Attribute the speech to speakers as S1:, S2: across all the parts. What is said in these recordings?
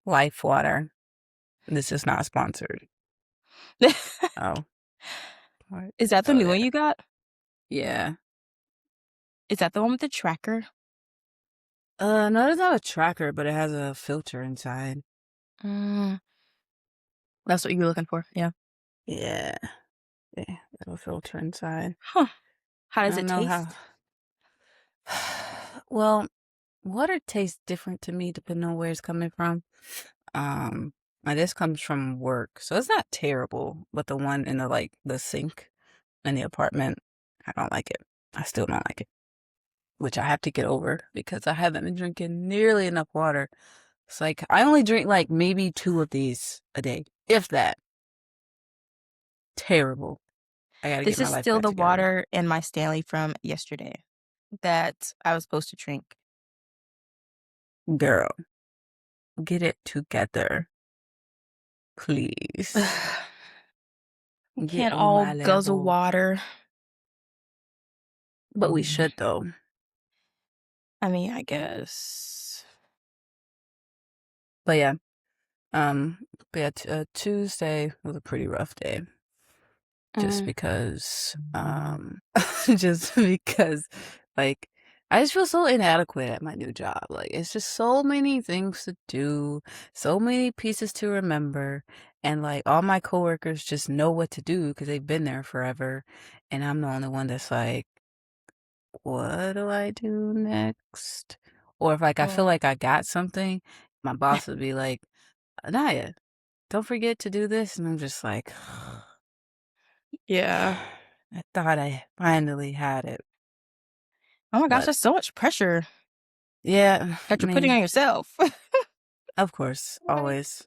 S1: Life water. This is not sponsored. Oh. What?
S2: Is that the
S1: Oh,
S2: new
S1: there.
S2: one you got?
S1: Yeah.
S2: Is that the one with the tracker?
S1: No, it's not a tracker, but it has a filter inside.
S2: Mm, that's what you were looking for. Yeah.
S1: Yeah. Yeah. A filter inside.
S2: Huh. How
S1: I
S2: does it
S1: don't know how.
S2: taste?
S1: Well, water tastes different to me depending on where it's coming from. Um, this comes from work, so it's not terrible. But the one in the sink in the apartment, I don't like it. I still don't like it, which I have to get over because I haven't been drinking nearly enough water. It's like I only drink like maybe 2 of these a day, if that. Terrible. I gotta get
S2: This
S1: my
S2: is
S1: life
S2: still
S1: back
S2: the
S1: together.
S2: water in my Stanley from yesterday that I was supposed to drink.
S1: Girl, get it together, please.
S2: We
S1: Get
S2: can't
S1: on
S2: all
S1: my
S2: guzzle
S1: level.
S2: water.
S1: But we should though.
S2: I mean, I guess.
S1: But yeah, um, Tuesday was a pretty rough day. Just
S2: Mm,
S1: because, just because, like, I just feel so inadequate at my new job. Like, it's just so many things to do, so many pieces to remember, and like all my coworkers just know what to do because they've been there forever, and I'm the only one that's like, what do I do next? Or if like I feel
S2: mm.
S1: like I got something, my boss would be like, Anaya, don't forget to do this, and I'm just like.
S2: Yeah.
S1: I thought I finally had it,
S2: Oh my gosh,
S1: but
S2: that's so much pressure
S1: yeah,
S2: that
S1: I
S2: you're putting on
S1: mean,
S2: yourself.
S1: of course,
S2: Right.
S1: always.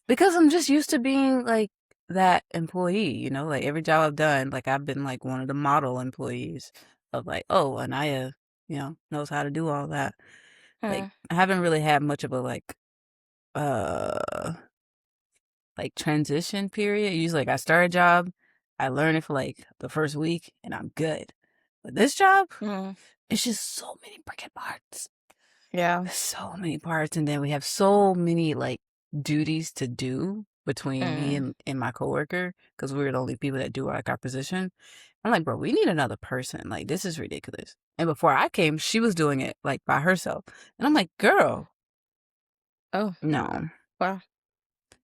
S1: Because I'm just used to being like that employee, like every job I've done, like I've been like one of the model employees of like, oh, Anaya, knows how to do all that. Like
S2: Mm,
S1: I haven't really had much of a uh like transition period. Usually like I start a job, I learn it for like the first week and I'm good. But this job,
S2: mm.
S1: it's just so many freaking parts.
S2: Yeah.
S1: So many parts, and then we have so many like duties to do between me
S2: Mm.
S1: and my coworker because we're the only people that do like our position. I'm like, bro, we need another person. Like, this is ridiculous. And before I came, she was doing it like by herself, and I'm like, girl,
S2: Oh,
S1: no,
S2: wow.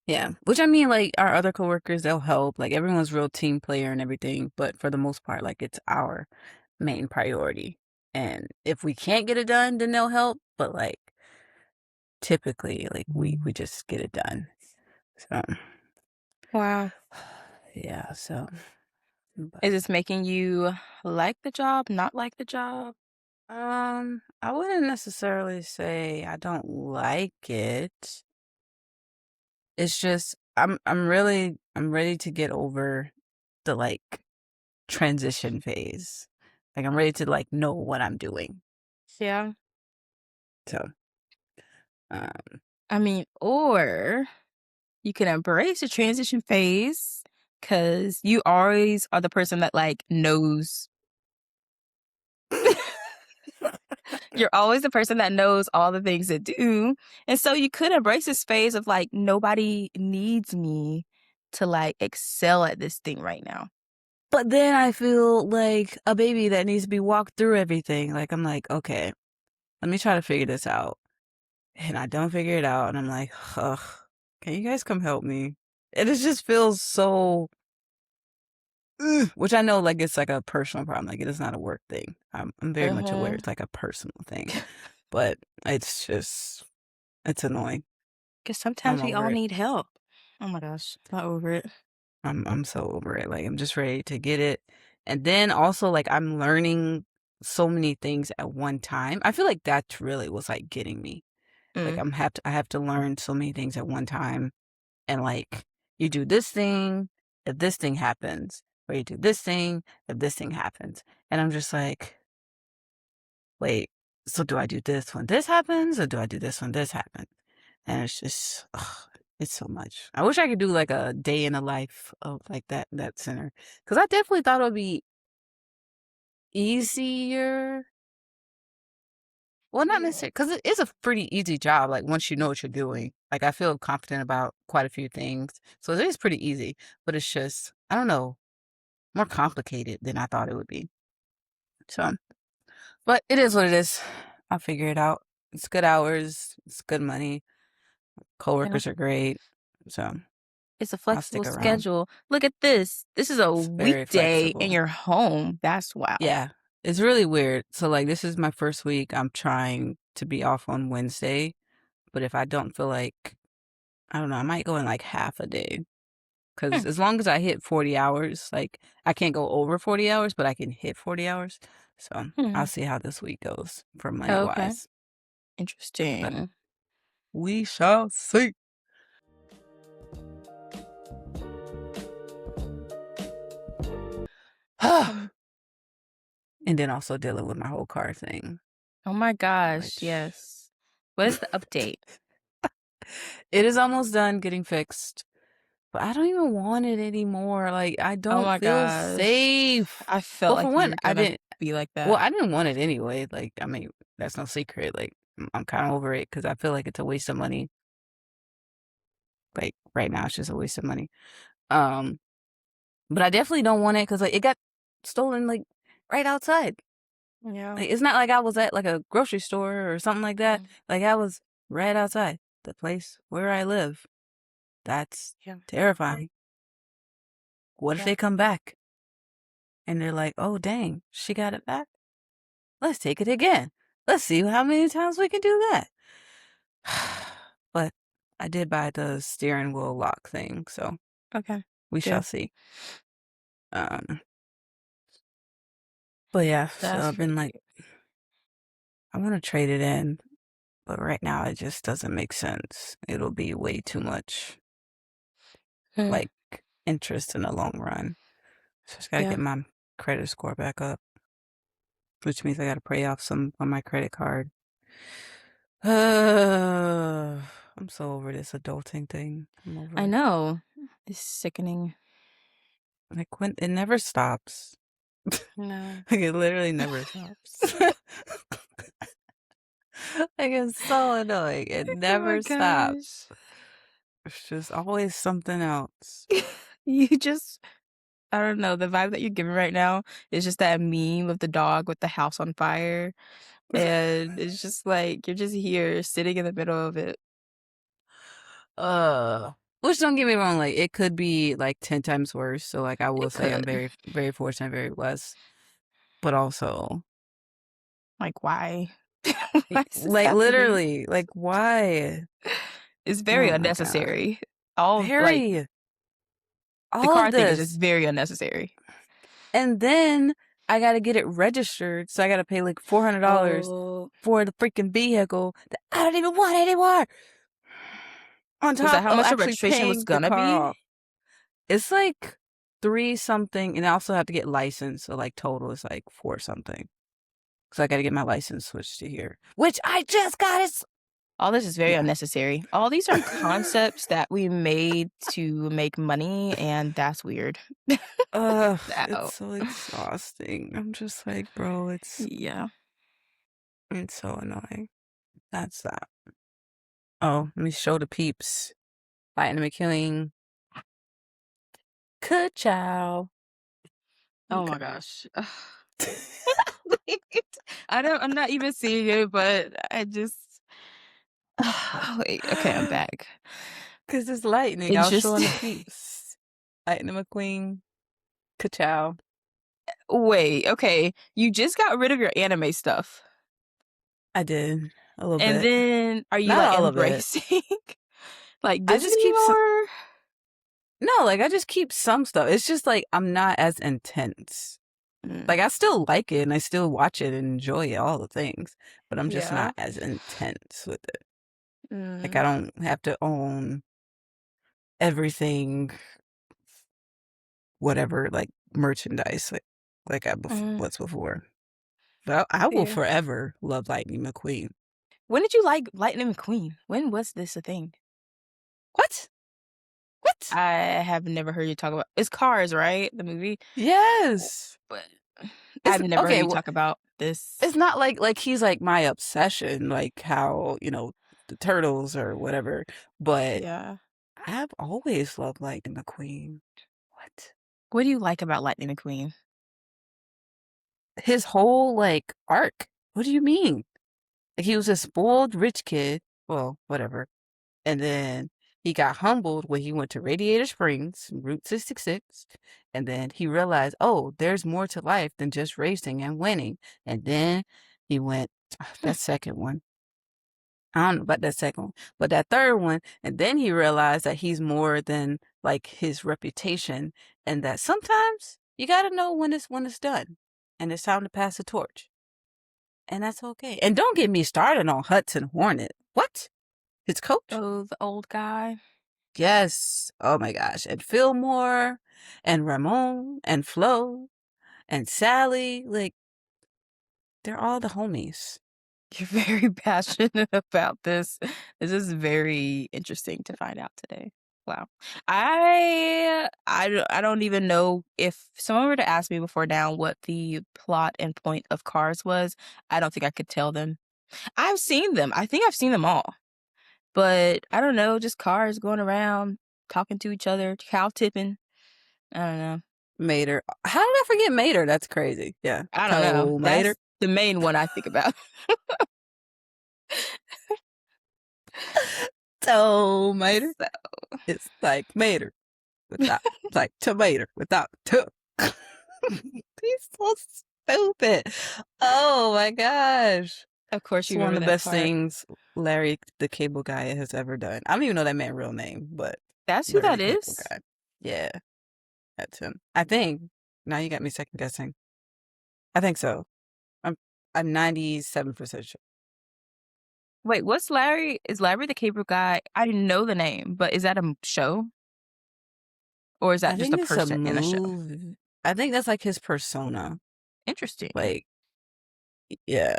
S1: yeah. Which I mean, like our other coworkers, they'll help. Like everyone's real team player and everything, but for the most part, like it's our main priority. And if we can't get it done, then they'll help. But like typically like we just get it done. So
S2: Wow.
S1: yeah, so but
S2: Is this making you like the job, not like the job?
S1: I wouldn't necessarily say I don't like it. It's just I'm ready to get over the like transition phase. Like I'm ready to like know what I'm doing.
S2: Yeah.
S1: So um
S2: I mean, or you can embrace the transition phase because you always are the person that like knows. You're always the person that knows all the things to do. And so you could embrace this phase of like, nobody needs me to like excel at this thing right now.
S1: but then I feel like a baby that needs to be walked through everything. Like I'm like, okay, let me try to figure this out. And I don't figure it out, and I'm like, ugh, can you guys come help me? And it just feels so, ugh, which I know, like, it's like a personal problem. Like, it is not a work thing. I'm very much aware
S2: Uh-huh.
S1: it's like a personal thing, but it's annoying.
S2: Because
S1: I'm
S2: sometimes we
S1: over
S2: all
S1: it.
S2: need help. Oh my gosh, not over it.
S1: I'm so over it. Like, I'm just ready to get it. And then also, like, I'm learning so many things at one time. I feel like that's really what's like getting me. Like,
S2: Mm.
S1: I have to learn so many things at one time. And like you do this thing if this thing happens, or you do this thing if this thing happens. And I'm just like, wait, so do I do this when this happens, or do I do this when this happens? And it's just, ugh, it's so much. I wish I could do like a day in the life of like that center, because I definitely thought it would be easier. well, not necessarily because it is a pretty easy job, like, once you know what you're doing. Like, I feel confident about quite a few things, so it is pretty easy, but it's just, I don't know, more complicated than I thought it would be. So, but it is what it is. I'll figure it out. It's good hours, it's good money,
S2: Yeah.
S1: coworkers are great, so
S2: It's a
S1: I'll
S2: flexible
S1: stick around.
S2: schedule. Look at this. This is a
S1: It's very
S2: weekday and
S1: flexible.
S2: you're home. That's wild.
S1: Yeah, it's really weird. So, like, this is my first week, I'm trying to be off on Wednesday, but if I don't feel like I don't know, I might go in, like, half a day.
S2: Hmm.
S1: Because as long as I hit 40 hours, like, I can't go over 40 hours, but I can hit 40 hours. So, I'll
S2: Hmm.
S1: see how this week goes for
S2: Okay.
S1: money-wise, but
S2: Interesting.
S1: we shall see.
S2: Um,
S1: And then also dealing with my whole car thing,
S2: oh my gosh.
S1: which
S2: Yes. What is the update?
S1: it is almost done getting fixed, but I don't even want it anymore, like, I
S2: Oh
S1: don't
S2: my
S1: feel
S2: gosh.
S1: safe.
S2: I felt
S1: Well, for
S2: like you
S1: one,
S2: were
S1: I
S2: gonna
S1: didn't
S2: be like
S1: well,
S2: that.
S1: I didn't want it anyway, like, I mean, that's no secret, like, I'm kinda over it because I feel like it's a waste of money. Like, right now, it's just a waste of money. Um, but I definitely don't want it because like, it got stolen, like, right outside.
S2: Yeah.
S1: Like, it's not like I was at, like, a grocery store or something like that.
S2: Mm.
S1: Like, I was right outside the place where I live. That's
S2: Yeah.
S1: terrifying. What if
S2: Yeah.
S1: they come back and they're like, "Oh, dang, she got it back? Let's take it again. Let's see how many times we can do that." But I did buy the steering wheel lock thing, so
S2: Okay.
S1: we shall
S2: Good.
S1: see. Um, but yeah, so
S2: That's
S1: I've been
S2: really
S1: like, I wanna trade it in, but right now it just doesn't make sense. It'll be way too much,
S2: good.
S1: like, interest in the long run. So just gotta
S2: Yeah.
S1: get my credit score back up, which means I gotta pay off some on my credit card. I'm so over this adulting thing. I'm over
S2: I
S1: it.
S2: know. It's sickening.
S1: Like, when it never stops.
S2: No.
S1: Like, it literally never stops. Like, it's so annoying. It
S2: Oh my
S1: never stops.
S2: gosh.
S1: It's just always something else.
S2: You just I don't know, the vibe that you're giving right now is just that meme of the dog with the house on fire, and it's just like, you're just here sitting in the middle of it.
S1: Which don't get me wrong, like, it could be, like, 10 times worse, so, like, I will
S2: It
S1: say I'm
S2: could.
S1: very, very fortunate, very blessed, but also,
S2: Like, why? Why is this
S1: like,
S2: happening?
S1: literally, like, why?
S2: It's very
S1: Oh my god.
S2: unnecessary. All like,
S1: Very.
S2: the
S1: All
S2: car
S1: of
S2: thing is just
S1: this.
S2: very unnecessary.
S1: And then I gotta get it registered, so I gotta pay, like, $400
S2: Oh,
S1: for the freaking vehicle that I don't even want anymore, on
S2: was that
S1: top
S2: how
S1: of
S2: much the
S1: actually
S2: registration was
S1: paying the
S2: gonna
S1: car
S2: be?
S1: off. It's, like, 3 something, and I also have to get licensed, so, like, total is, like, 4 something. So I gotta get my license switched to here, which I just got it.
S2: All this is very
S1: Yeah.
S2: unnecessary. All these are concepts that we made to make money, and that's weird.
S1: Ugh, it's
S2: Ow.
S1: so exhausting. I'm just like, bro,
S2: Yeah.
S1: it's so annoying. That's that. Oh, let me show the peeps. Lightning McQueen. Ka-chow.
S2: Oh my
S1: Okay.
S2: gosh. I'm not even seeing it, but I just wait, okay, I'm back.
S1: Cause it's lightning.
S2: It
S1: I was
S2: just
S1: showing the peeps. Lightning McQueen. Ka-chow.
S2: wait, okay. You just got rid of your anime stuff.
S1: I did a little
S2: And
S1: bit.
S2: then are you
S1: Not
S2: like
S1: all of it.
S2: embracing like
S1: I just
S2: Disney
S1: keep
S2: more?
S1: no, like I just keep some stuff. It's just like I'm not as intense.
S2: Mm,
S1: Like I still like it and I still watch it and enjoy it, all the things, but I'm just
S2: yeah.
S1: not as intense with it. Like I
S2: Mm,
S1: don't have to own everything, whatever, like merchandise, like I
S2: mm,
S1: was before. But I will
S2: fair.
S1: forever love Lightning McQueen.
S2: When did you like Lightning McQueen? When was this a thing?
S1: What? What?
S2: I have never heard you talk about it's Cars, right? The movie?
S1: Yes.
S2: But
S1: it's
S2: I've never heard
S1: okay.
S2: you
S1: Well,
S2: talk about this.
S1: it's not like he's like my obsession, like how the turtles or whatever. But
S2: Yeah.
S1: I've always loved Lightning McQueen. What?
S2: What do you like about Lightning McQueen?
S1: His whole like arc. What do you mean? Like he was a spoiled rich kid. Well, whatever. And then he got humbled when he went to Radiator Springs, Route 66. And then he realized, oh, there's more to life than just racing and winning. And then he went, that second one. I don't know about that second one, but that third one. And then he realized that he's more than like his reputation and that sometimes you got to know when it's done and it's time to pass the torch. And that's okay. And don't get me started on Hudson Hornet. What? His coach?
S2: Oh, the old guy.
S1: Yes. Oh my gosh. And Fillmore and Ramon and Flo and Sally. Like, they're all the homies.
S2: You're very passionate about this. This is very interesting to find out today. Wow. I don't even know if someone were to ask me before now what the plot and point of Cars was, I don't think I could tell them. I've seen them. I think I've seen them all. But I don't know, just cars going around, talking to each other, cow tipping. I don't know.
S1: Mater. How did I forget Mater? That's crazy. Yeah.
S2: I don't know.
S1: Toe Mater.
S2: That's the main one I think about.
S1: Toe Mater.
S2: So,
S1: It's like Mater without, like tomato without toe. He's so stupid. Oh my gosh.
S2: of course
S1: It's
S2: you
S1: one of
S2: remember
S1: the
S2: that
S1: best
S2: part.
S1: things Larry the Cable Guy has ever done. I don't even know that man's real name, but
S2: That's who
S1: Larry the
S2: that
S1: Cable
S2: is?
S1: Guy. Yeah, that's him. I think. Now you got me second guessing. I think so. I'm I'm 97% sure.
S2: Wait, what's Larry? Is Larry the Cable Guy? I didn't know the name, but is that a show? Or is that
S1: I
S2: just a
S1: think it's a
S2: person in a show?
S1: move. I think that's like his persona.
S2: Interesting.
S1: Like, yeah.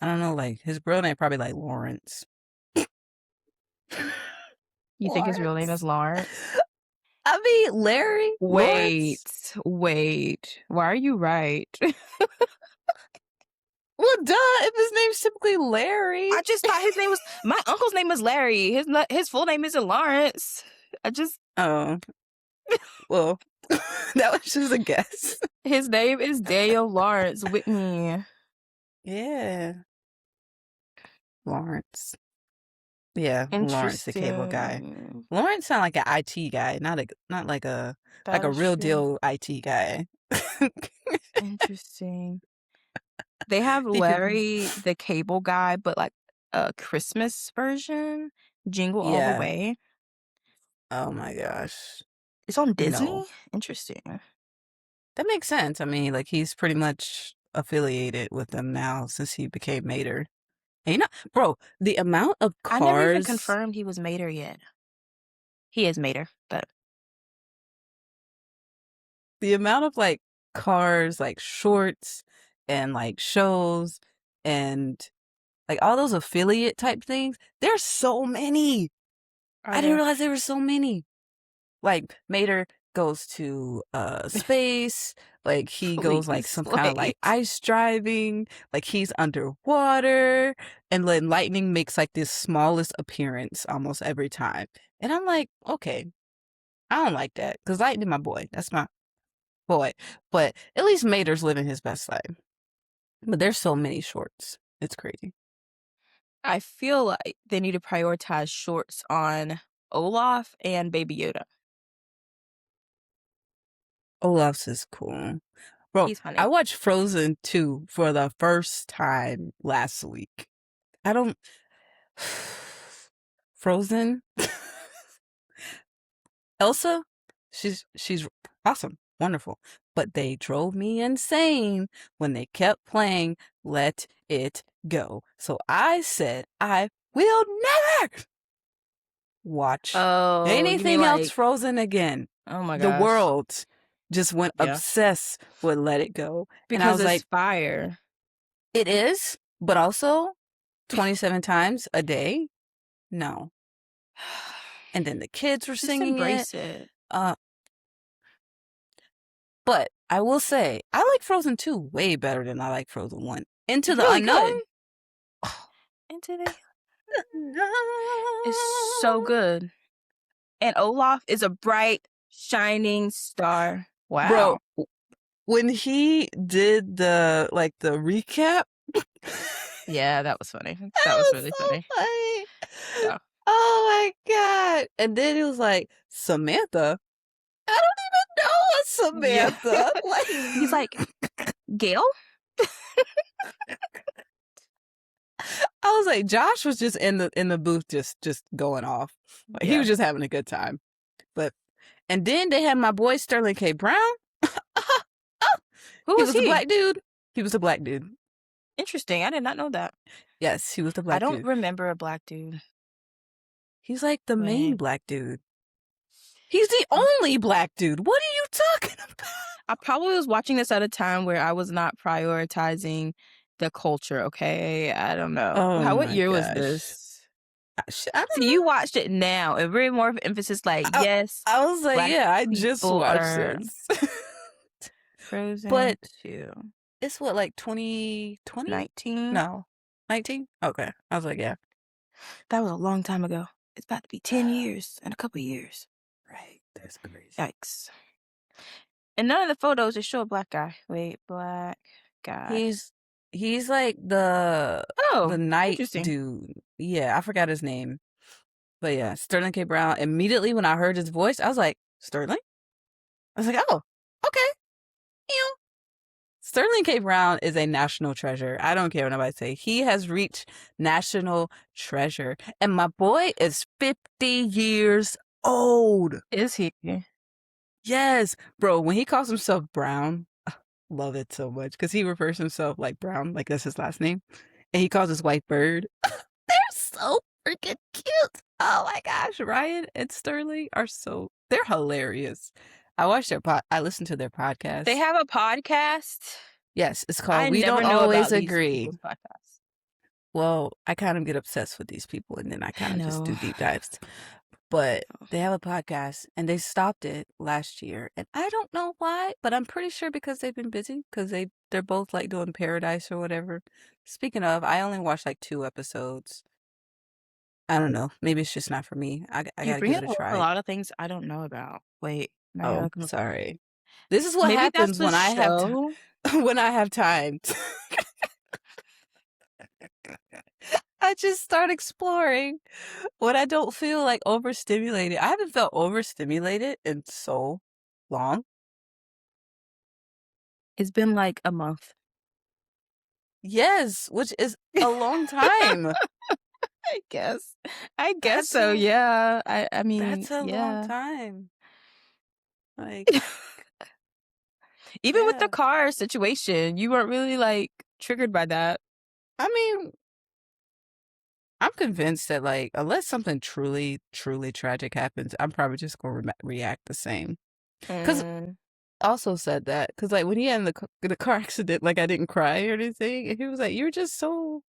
S1: I don't know, like his real name probably like Lawrence.
S2: You think his real name is
S1: Lawrence.
S2: Lawrence?
S1: I mean Larry
S2: Wait,
S1: Lawrence.
S2: wait. Why are you right?
S1: Well, duh. If his name's typically Larry.
S2: I just thought his name was my uncle's name was Larry. His full name isn't Lawrence. I just
S1: Oh, well, that was just a guess.
S2: his name is Daniel Lawrence Whitney.
S1: Yeah, Lawrence. Yeah, Lawrence, the cable guy.
S2: Interesting.
S1: Lawrence sound like an IT guy, not like
S2: That
S1: a
S2: is
S1: real
S2: true.
S1: deal IT guy.
S2: Interesting. They have
S1: He could,
S2: Larry the Cable Guy, but like a Christmas version, Jingle All the
S1: yeah.
S2: Way.
S1: Oh my gosh.
S2: It's on
S1: No,
S2: Disney? Interesting.
S1: that makes sense. I mean, like he's pretty much affiliated with them now since he became Mater. And bro, the amount of
S2: I never even
S1: cars,
S2: confirmed he was Mater yet. He is Mater, but
S1: the amount of like cars, like shorts and like shows and like all those affiliate type things, there's so many.
S2: are
S1: I didn't
S2: there
S1: realize there were so many. Like Mater goes to space, like he goes like
S2: please
S1: some kind of like
S2: wait.
S1: ice driving, like he's underwater, and then Lightning makes like this smallest appearance almost every time. And I'm like, okay, I don't like that because Lightning, my boy, that's my boy. But at least Mater's living his best life. But there's so many shorts. It's crazy.
S2: I feel like they need to prioritize shorts on Olaf and Baby Yoda.
S1: Olaf's is cool. Bro,
S2: He's
S1: I
S2: funny.
S1: watched Frozen 2 for the first time last week. I don't. Frozen? Elsa? She's awesome. Wonderful. But they drove me insane when they kept playing Let It Go. So I said, I will never watch
S2: Oh, you mean
S1: anything else
S2: like,
S1: Frozen again.
S2: oh my
S1: The
S2: gosh.
S1: world just went
S2: Yeah.
S1: obsessed with Let It Go. And I
S2: Because
S1: was
S2: it's
S1: like,
S2: fire.
S1: it is, but also 27 times a day? No. And then the kids were
S2: Just
S1: singing it.
S2: embrace it.
S1: Uh, But I will say, I like Frozen 2 way better than I like Frozen 1. Into
S2: It's
S1: the
S2: really
S1: Unknown?
S2: good. Into the It's so good. And Olaf is a bright, shining star.
S1: Bro,
S2: Wow.
S1: when he did the recap,
S2: Yeah, that was funny.
S1: that
S2: That was
S1: was
S2: really
S1: so
S2: funny.
S1: funny.
S2: Yeah.
S1: Oh my God. And then it was like, Samantha? I don't even know
S2: Yeah.
S1: a Samantha.
S2: He's like, Gail?
S1: I was like, Josh was just in the booth just going off. Like, he
S2: Yeah.
S1: was just having a good time. But and then they had my boy Sterling K. Brown.
S2: Who
S1: He
S2: was
S1: was the
S2: he?
S1: black dude. He was the black dude.
S2: Interesting. I did not know that.
S1: Yes, he was the
S2: I
S1: black
S2: don't
S1: dude.
S2: remember a black dude.
S1: He's like the main
S2: Wait.
S1: black dude. He's the only black dude. What are you talking about?
S2: I probably was watching this at a time where I was not prioritizing the culture, okay? I don't know.
S1: Oh
S2: What
S1: my
S2: year was
S1: gosh.
S2: this?
S1: I don't
S2: See, you watched it now, and very more of emphasis like,
S1: know.
S2: yes,
S1: I was like,
S2: black
S1: yeah, I just
S2: people
S1: watched
S2: are
S1: this.
S2: Frozen
S1: But
S2: 2.
S1: it's what, like 2020?
S2: 19?
S1: No. 19? Okay. I was like, yeah.
S2: That was a long time ago. It's about to be 10 years in a couple years.
S1: Right. That's crazy.
S2: Yikes. And none of the photos just show a black guy. Wait, black guy.
S1: He's like the
S2: Oh,
S1: night
S2: interesting.
S1: dude. Yeah, I forgot his name. But yeah, Sterling K. Brown. Immediately when I heard his voice, I was like, Sterling? I was like, oh, okay. Ew. Sterling K. Brown is a national treasure. I don't care what nobody say. He has reached national treasure. And my boy is 50 years old.
S2: Is he?
S1: Yes. Bro, when he calls himself Brown, love it so much. Because he refers to himself like Brown, like that's his last name. And he calls his wife Bird. They're so freaking cute. Oh my gosh. Ryan and Sterling are they're hilarious. I listened to their podcast.
S2: They have a podcast?
S1: Yes, it's called
S2: I
S1: We
S2: never
S1: Don't
S2: know
S1: Always
S2: about these
S1: Agree.
S2: people's podcasts.
S1: Well, I kind of get obsessed with these people and then I kind of just
S2: know.
S1: do deep dives. But they have a podcast and they stopped it last year. And I don't know why, but I'm pretty sure because they've been busy because they're both like doing Paradise or whatever. Speaking of, I only watched like 2 episodes. I don't know. Maybe it's just not for me. I
S2: You
S1: got to
S2: bring
S1: give
S2: up
S1: it a
S2: a
S1: try.
S2: lot of things I don't know about. Wait, now you're
S1: Oh,
S2: looking.
S1: sorry. This is what
S2: Maybe that's
S1: happens
S2: the
S1: when I have
S2: show.
S1: when I have time. I just start exploring when I don't feel like overstimulated. I haven't felt overstimulated in so long.
S2: It's been like a month.
S1: Yes, which is a long time.
S2: I guess. I guess
S1: That's
S2: so.
S1: a
S2: Yeah. I mean,
S1: that's a long
S2: yeah.
S1: time. Like,
S2: Even with the
S1: yeah.
S2: car situation, you weren't really like triggered by that.
S1: I mean, I'm convinced that like unless something truly, truly tragic happens, I'm probably just gonna react the same. Because
S2: Mm,
S1: also said that because like when he had the car accident, like I didn't cry or anything, and he was like, "You're just so."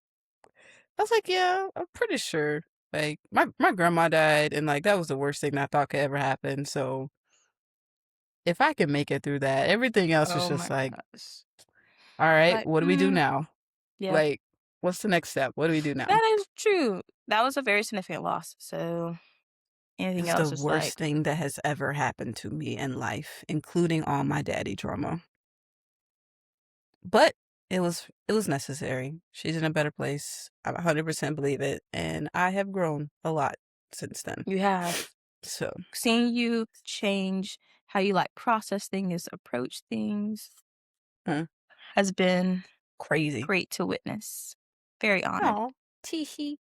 S1: I was like, "Yeah, I'm pretty sure." Like my grandma died, and like that was the worst thing I thought could ever happen. So if I can make it through that, everything else is
S2: oh
S1: just
S2: my
S1: like,
S2: gosh.
S1: all right,
S2: Like,
S1: what do we do now?
S2: yeah.
S1: Like, what's the next step? What do we do now?
S2: That is true. That was a very significant loss. So anything
S1: It's the
S2: else is
S1: worst
S2: like,
S1: thing that has ever happened to me in life, including all my daddy drama. But it was necessary. She's in a better place. I 100% believe it, and I have grown a lot since then.
S2: you have
S1: So,
S2: seeing you change how you like process things, approach things
S1: hmm,
S2: has been
S1: crazy.
S2: great to witness. Very honored.
S1: Oh, teehee.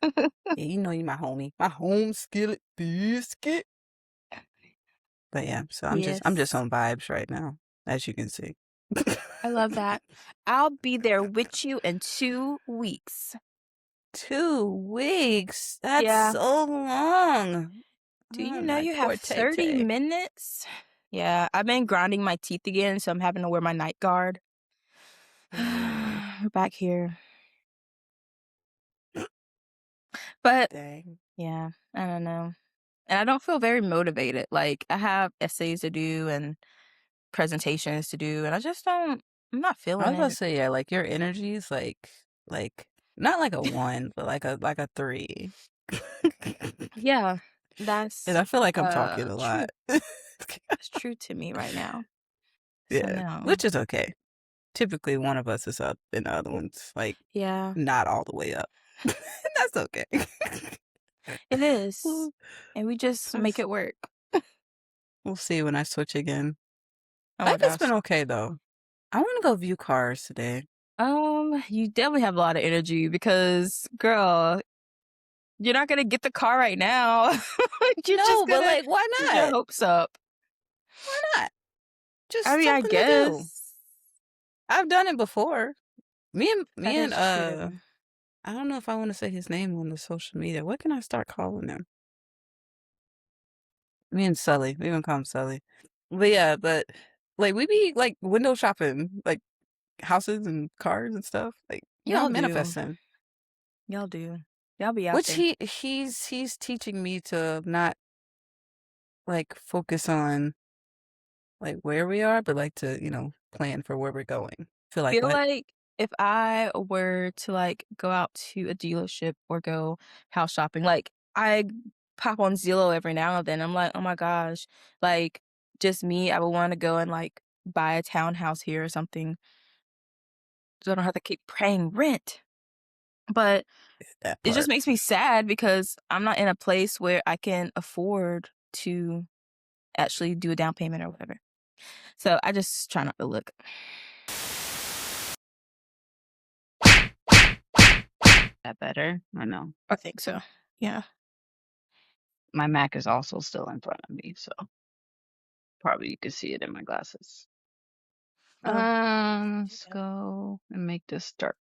S1: Yeah, you know you my homie, my home skillet biscuit. But yeah, so I'm just
S2: Yes.
S1: on vibes right now, as you can see.
S2: I love that. I'll be there with you in 2 weeks.
S1: 2 weeks. That's
S2: Yeah.
S1: so long.
S2: Do
S1: Oh,
S2: you know
S1: my
S2: you have
S1: poor
S2: 30
S1: Tay.
S2: minutes? Yeah, I've been grinding my teeth again, so I'm having to wear my night guard.
S1: Ooh,
S2: We're back here. But
S1: dang.
S2: yeah, I don't know. And I don't feel very motivated. Like I have essays to do and presentations to do, and I'm not
S1: I
S2: feeling
S1: was about to
S2: it.
S1: say, yeah, like your energy is like not like a one, but like a three.
S2: Yeah,
S1: And
S2: that's,
S1: I feel like I'm talking a lot.
S2: true. That's true to me right now. So,
S1: Yeah,
S2: no.
S1: which is okay. Typically, one of us is up and the other one's like
S2: Yeah,
S1: not all the way up. That's okay.
S2: it is,
S1: We'll,
S2: and we just
S1: we'll
S2: make it work.
S1: we'll see when I switch again.
S2: Oh my
S1: Life has
S2: gosh.
S1: been okay though. I want to go view cars today.
S2: You definitely have a lot of energy because, girl, you're not gonna get the car right now. You're just
S1: No, but
S2: gonna
S1: like, why
S2: get your
S1: not?
S2: hopes up.
S1: Why not?
S2: I
S1: Just
S2: mean, I
S1: something to do.
S2: guess
S1: I've done it before.
S2: that
S1: Me and
S2: is true.
S1: I don't know if I want to say his name on the social media. What can I start calling him? Me and Sully. We gonna call him Sully. But yeah, but like we be like window shopping, like houses and cars and stuff. Like,
S2: Y'all do.
S1: manifesting.
S2: Y'all do. Y'all be out
S1: Which
S2: there.
S1: he's teaching me to not like focus on like where we are, but like to, plan for where we're going. Feel like
S2: Feel
S1: what?
S2: like if I were to, like, go out to a dealership or go house shopping, like, I pop on Zillow every now and then. I'm like, "Oh my gosh." Like, just me, I would wanna go and, like, buy a townhouse here or something so I don't have to keep paying rent. But
S1: That
S2: it just
S1: part.
S2: makes me sad because I'm not in a place where I can afford to actually do a down payment or whatever. So I just try not to look.
S1: That better? I know.
S2: I think so. Yeah.
S1: My Mac is also still in front of me, so probably you can see it in my glasses.
S2: Oh,
S1: Let's go and make this dark.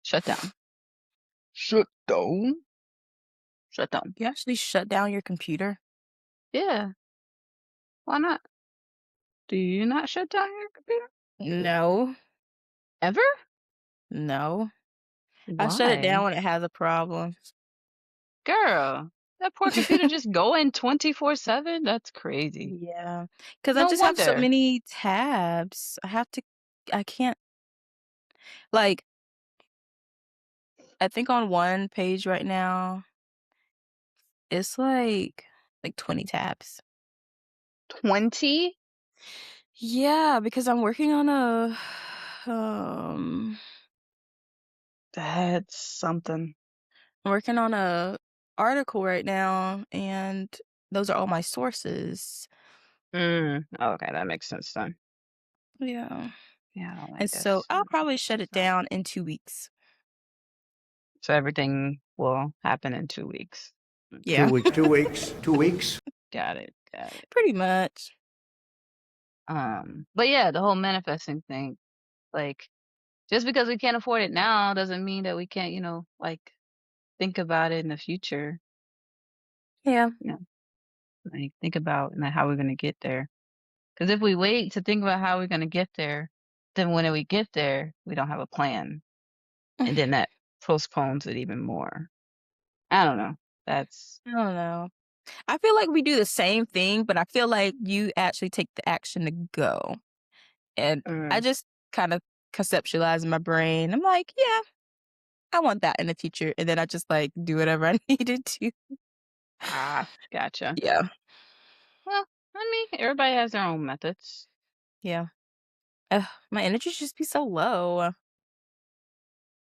S1: Shut down. Shut down. Shut down.
S2: you actually shut down your computer?
S1: Yeah. Why not? Do you not shut down your computer?
S2: No.
S1: Ever?
S2: No. I shut it down
S1: Why?
S2: when it has a problem.
S1: Girl, that poor computer just going 24/7? That's crazy.
S2: Yeah, because I
S1: No
S2: just have so
S1: wonder.
S2: many tabs. I can't, like, I think on one page right now, it's like 20 tabs.
S1: 20?
S2: Yeah, because I'm working on a, um
S1: That's something.
S2: I'm working on a article right now, and those are all my sources.
S1: Okay, that makes sense then.
S2: Yeah,
S1: Yeah, I don't
S2: and
S1: like
S2: so
S1: this.
S2: I'll probably shut it down in 2 weeks.
S1: So everything will happen in 2 weeks.
S2: Yeah,
S3: 2 weeks, 2 weeks, 2 weeks.
S1: Got it. Got it.
S2: pretty much.
S1: But yeah, the whole manifesting thing, like just because we can't afford it now doesn't mean that we can't, like think about it in the future.
S2: Yeah.
S1: You know, like think about how we're gonna get there. Because if we wait to think about how we're gonna get there, then when we get there, we don't have a plan, and then that postpones it even more. I don't know. That's
S2: I don't know. I feel like we do the same thing, but I feel like you actually take the action to go. And I
S1: mm,
S2: just kind of conceptualize in my brain. I'm like, yeah, I want that in the future. And then I just like do whatever I needed to.
S1: gotcha.
S2: Yeah.
S1: Well, I mean, everybody has their own methods.
S2: Yeah. Ugh, my energy should just be so low.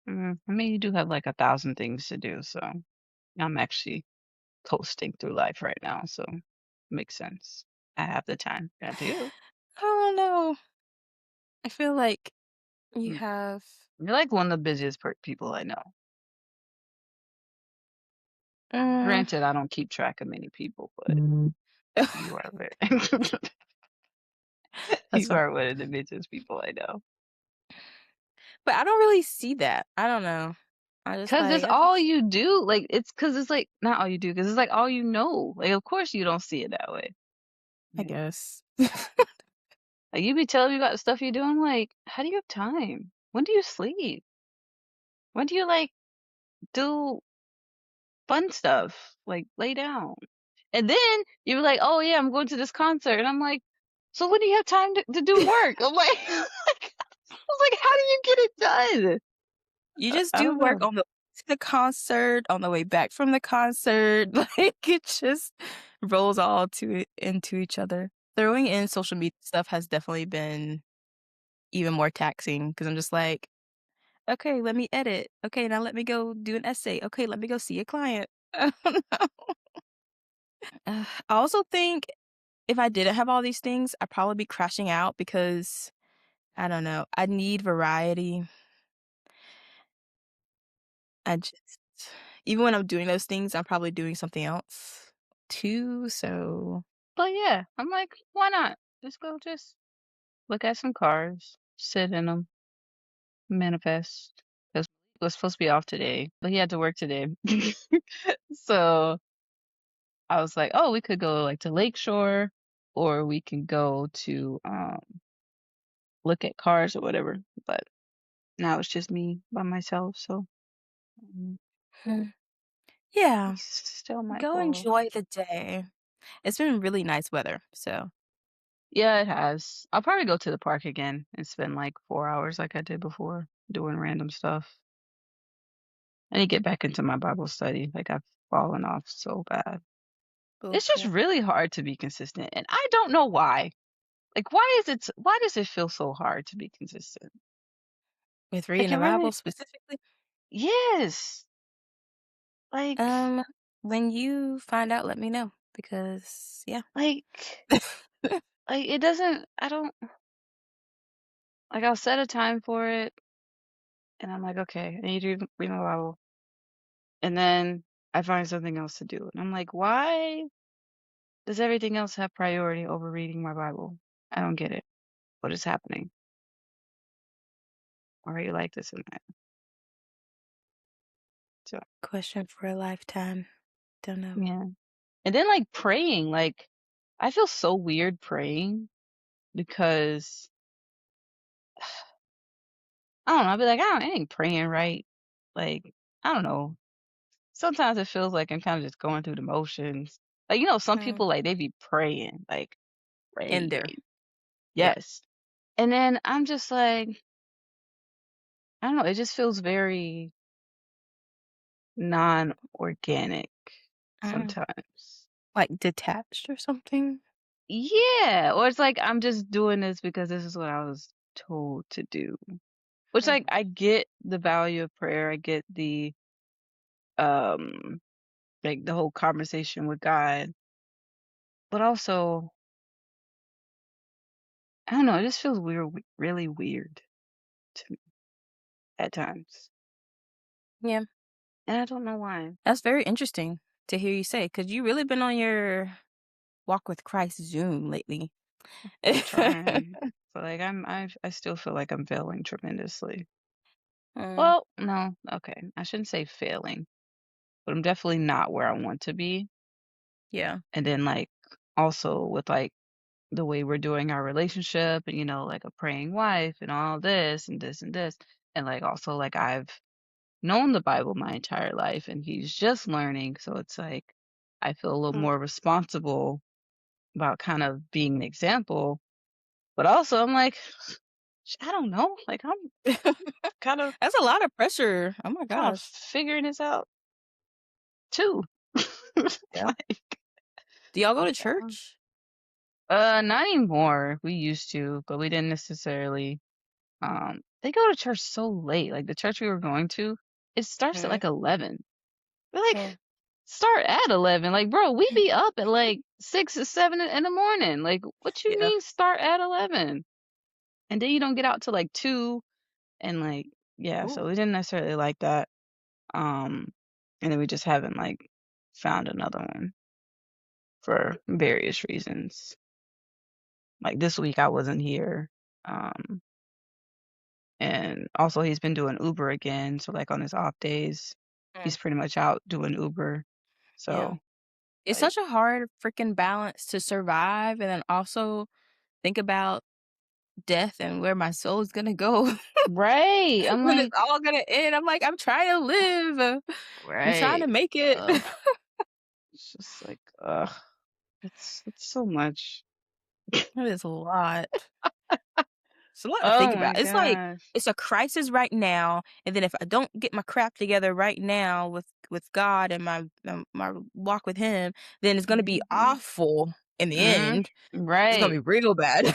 S1: I mean, you do have like 1,000 things to do, so I'm actually coasting through life right now, so makes sense. I have the time. I do.
S2: I don't know. I feel like you
S1: Mm,
S2: have.
S1: You're like one of the busiest people I know.
S2: Mm,
S1: Granted, I don't keep track of many people, but you are very,
S2: that's
S1: you
S2: fine.
S1: are one of the busiest people I know.
S2: But I don't really see that. I don't know. I just
S1: Cause it's
S2: like, I
S1: all
S2: just,
S1: you do. Like it's cause it's like not all you do. Cause it's like all you know. Like of course you don't see it that way.
S2: I
S1: Yeah.
S2: guess.
S1: Like you be telling me about the stuff you do. I'm like, how do you have time? When do you sleep? When do you like do fun stuff? Like lay down. And then you're like, oh yeah, I'm going to this concert. And I'm like, so when do you have time to do work? I'm like, I was like, how do you get it done?
S2: You just
S1: I
S2: do
S1: don't
S2: work
S1: know.
S2: on the to the concert, on the way back from the concert, like, it just rolls all to into each other. Throwing in social media stuff has definitely been even more taxing because 'cause I'm just like, "Okay, let me edit. Okay, now let me go do an essay. Okay, let me go see a client." I don't know. I also think if I didn't have all these things, I'd probably be crashing out because, I don't know, I need variety. I just even when I'm doing those things, I'm probably doing something else too, so
S1: But yeah, I'm like, why not? Just look at some cars, sit in them, manifest. Because he was supposed to be off today, but he had to work today. So I was like, oh, we could go like to Lakeshore, or we can go to look at cars or whatever. But now it's just me by myself, so mm,
S2: Hmm. Yeah,
S1: still might
S2: go
S1: go.
S2: enjoy the day. It's been really nice weather, so
S1: Yeah, it has. I'll probably go to the park again and spend like 4 hours like I did before doing random stuff. I need to get back into my Bible study. Like I've fallen off so bad. It's just
S2: bullshit.
S1: really hard to be consistent, and I don't know why. Like, why does it feel so hard to be consistent?
S2: With
S1: Like,
S2: reading
S1: it
S2: the Bible
S1: really,
S2: specifically,
S1: yes. Like,
S2: um, when you find out, let me know because yeah.
S1: like, it doesn't. I don't like. I'll set a time for it, and I'm like, okay, I need to read my Bible, and then I find something else to do, and I'm like, why does everything else have priority over reading my Bible? I don't get it. What is happening? Why are you like this and that? So,
S2: Question for a lifetime. Don't know.
S1: yeah. And then like praying, like I feel so weird praying because I don't know, I'll be like, I ain't praying right. Like, I don't know. Sometimes it feels like I'm kind of just going through the motions. Like, some
S2: Mm,
S1: people like they be praying, like
S2: in
S1: praying.
S2: there. Yep.
S1: Yes. And then I'm just like, I don't know, it just feels very non-organic
S2: Mm.
S1: sometimes.
S2: Like detached or something.
S1: Yeah, or it's like I'm just doing this because this is what I was told to do. Which
S2: Mm.
S1: like I get the value of prayer. I get the um like the whole conversation with God. But also, I don't know, it just feels weird, really weird to me at times.
S2: Yeah,
S1: And I don't know why.
S2: that's very interesting to hear you say because you really been on your walk with Christ Zoom lately.
S1: I'm trying. But like I still feel like I'm failing tremendously.
S2: Mm,
S1: Well, no, okay. I shouldn't say failing, but I'm definitely not where I want to be.
S2: yeah.
S1: And then like also with like the way we're doing our relationship and like a praying wife and all this and this and this and like also like I've known the Bible my entire life and he's just learning, so it's like I feel a little
S2: Mm.
S1: more responsible about kind of being an example, but also I'm like I don't know, like I'm kind of
S2: That's a lot of pressure. Oh my
S1: kind of
S2: gosh.
S1: figuring this out too.
S2: Yeah.
S1: Like,
S2: Do y'all go to
S1: yeah.
S2: church?
S1: Not anymore. We used to, but we didn't necessarily. They go to church so late. Like the church we were going to, it starts at
S2: Mm,
S1: like 11. We're like,
S2: mm,
S1: start at 11. Like, bro, we be up at like 6 or 7 in the morning. Like, what you
S2: yeah.
S1: mean start at 11? And then you don't get out till like 2 and like, yeah,
S2: Ooh.
S1: so we didn't necessarily like that. Um, and then we just haven't like found another one for various reasons. Like this week I wasn't here. Um, and also he's been doing Uber again. So like on his off days,
S2: Mm,
S1: he's pretty much out doing Uber.
S2: yeah.
S1: So
S2: It's
S1: like
S2: such a hard freaking balance to survive and then also think about death and where my soul is gonna go
S1: right. I'm
S2: when it's
S1: like,
S2: all gonna end. I'm like, I'm trying to live. I'm trying to
S1: right.
S2: make it.
S1: It's just like it's so much.
S2: It is a lot. It's a lot to think
S1: Oh my
S2: about. It's like
S1: gosh.
S2: it's a crisis right now, and then if I don't get my crap together right now with God and my walk with Him, then it's gonna be
S1: Mhm.
S2: awful in the
S1: Mm.
S2: end. It's gonna be
S1: Right.
S2: real bad.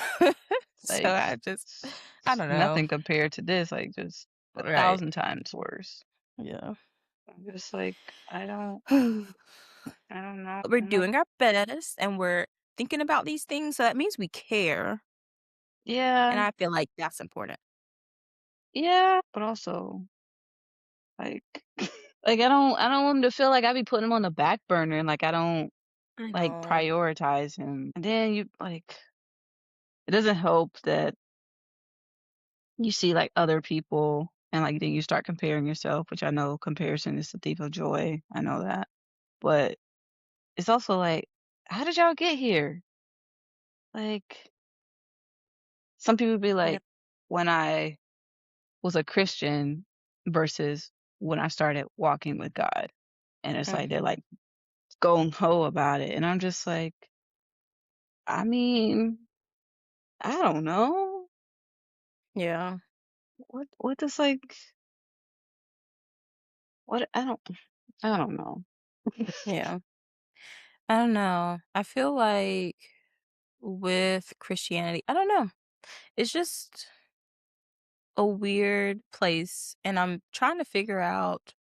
S2: So
S1: Like,
S2: I don't know.
S1: nothing compared to this, like, just a
S2: Right.
S1: 1,000 times worse.
S2: Yeah.
S1: I'm just like, I don't know.
S2: But we're
S1: I'm not.
S2: doing our best and we're thinking about these things, so that means we care,
S1: Yeah,
S2: and I feel like that's important.
S1: yeah, but also, like, like I don't want him to feel like I be putting him on the back burner and like I don't
S2: I
S1: like
S2: know.
S1: prioritize him. And then you like, it doesn't help that you see like other people and like then you start comparing yourself, which I know comparison is the thief of joy. I know that. But it's also like, how did y'all get here? Like, some people be like,
S2: Yep.
S1: when I was a Christian versus when I started walking with God. And it's like they're
S2: Mhm.
S1: like gung ho about it. And I'm just like, I mean, I don't know.
S2: Yeah.
S1: What does like what I don't know.
S2: Yeah. I don't know. I feel like with Christianity, I don't know. It's just a weird place, and I'm trying to figure out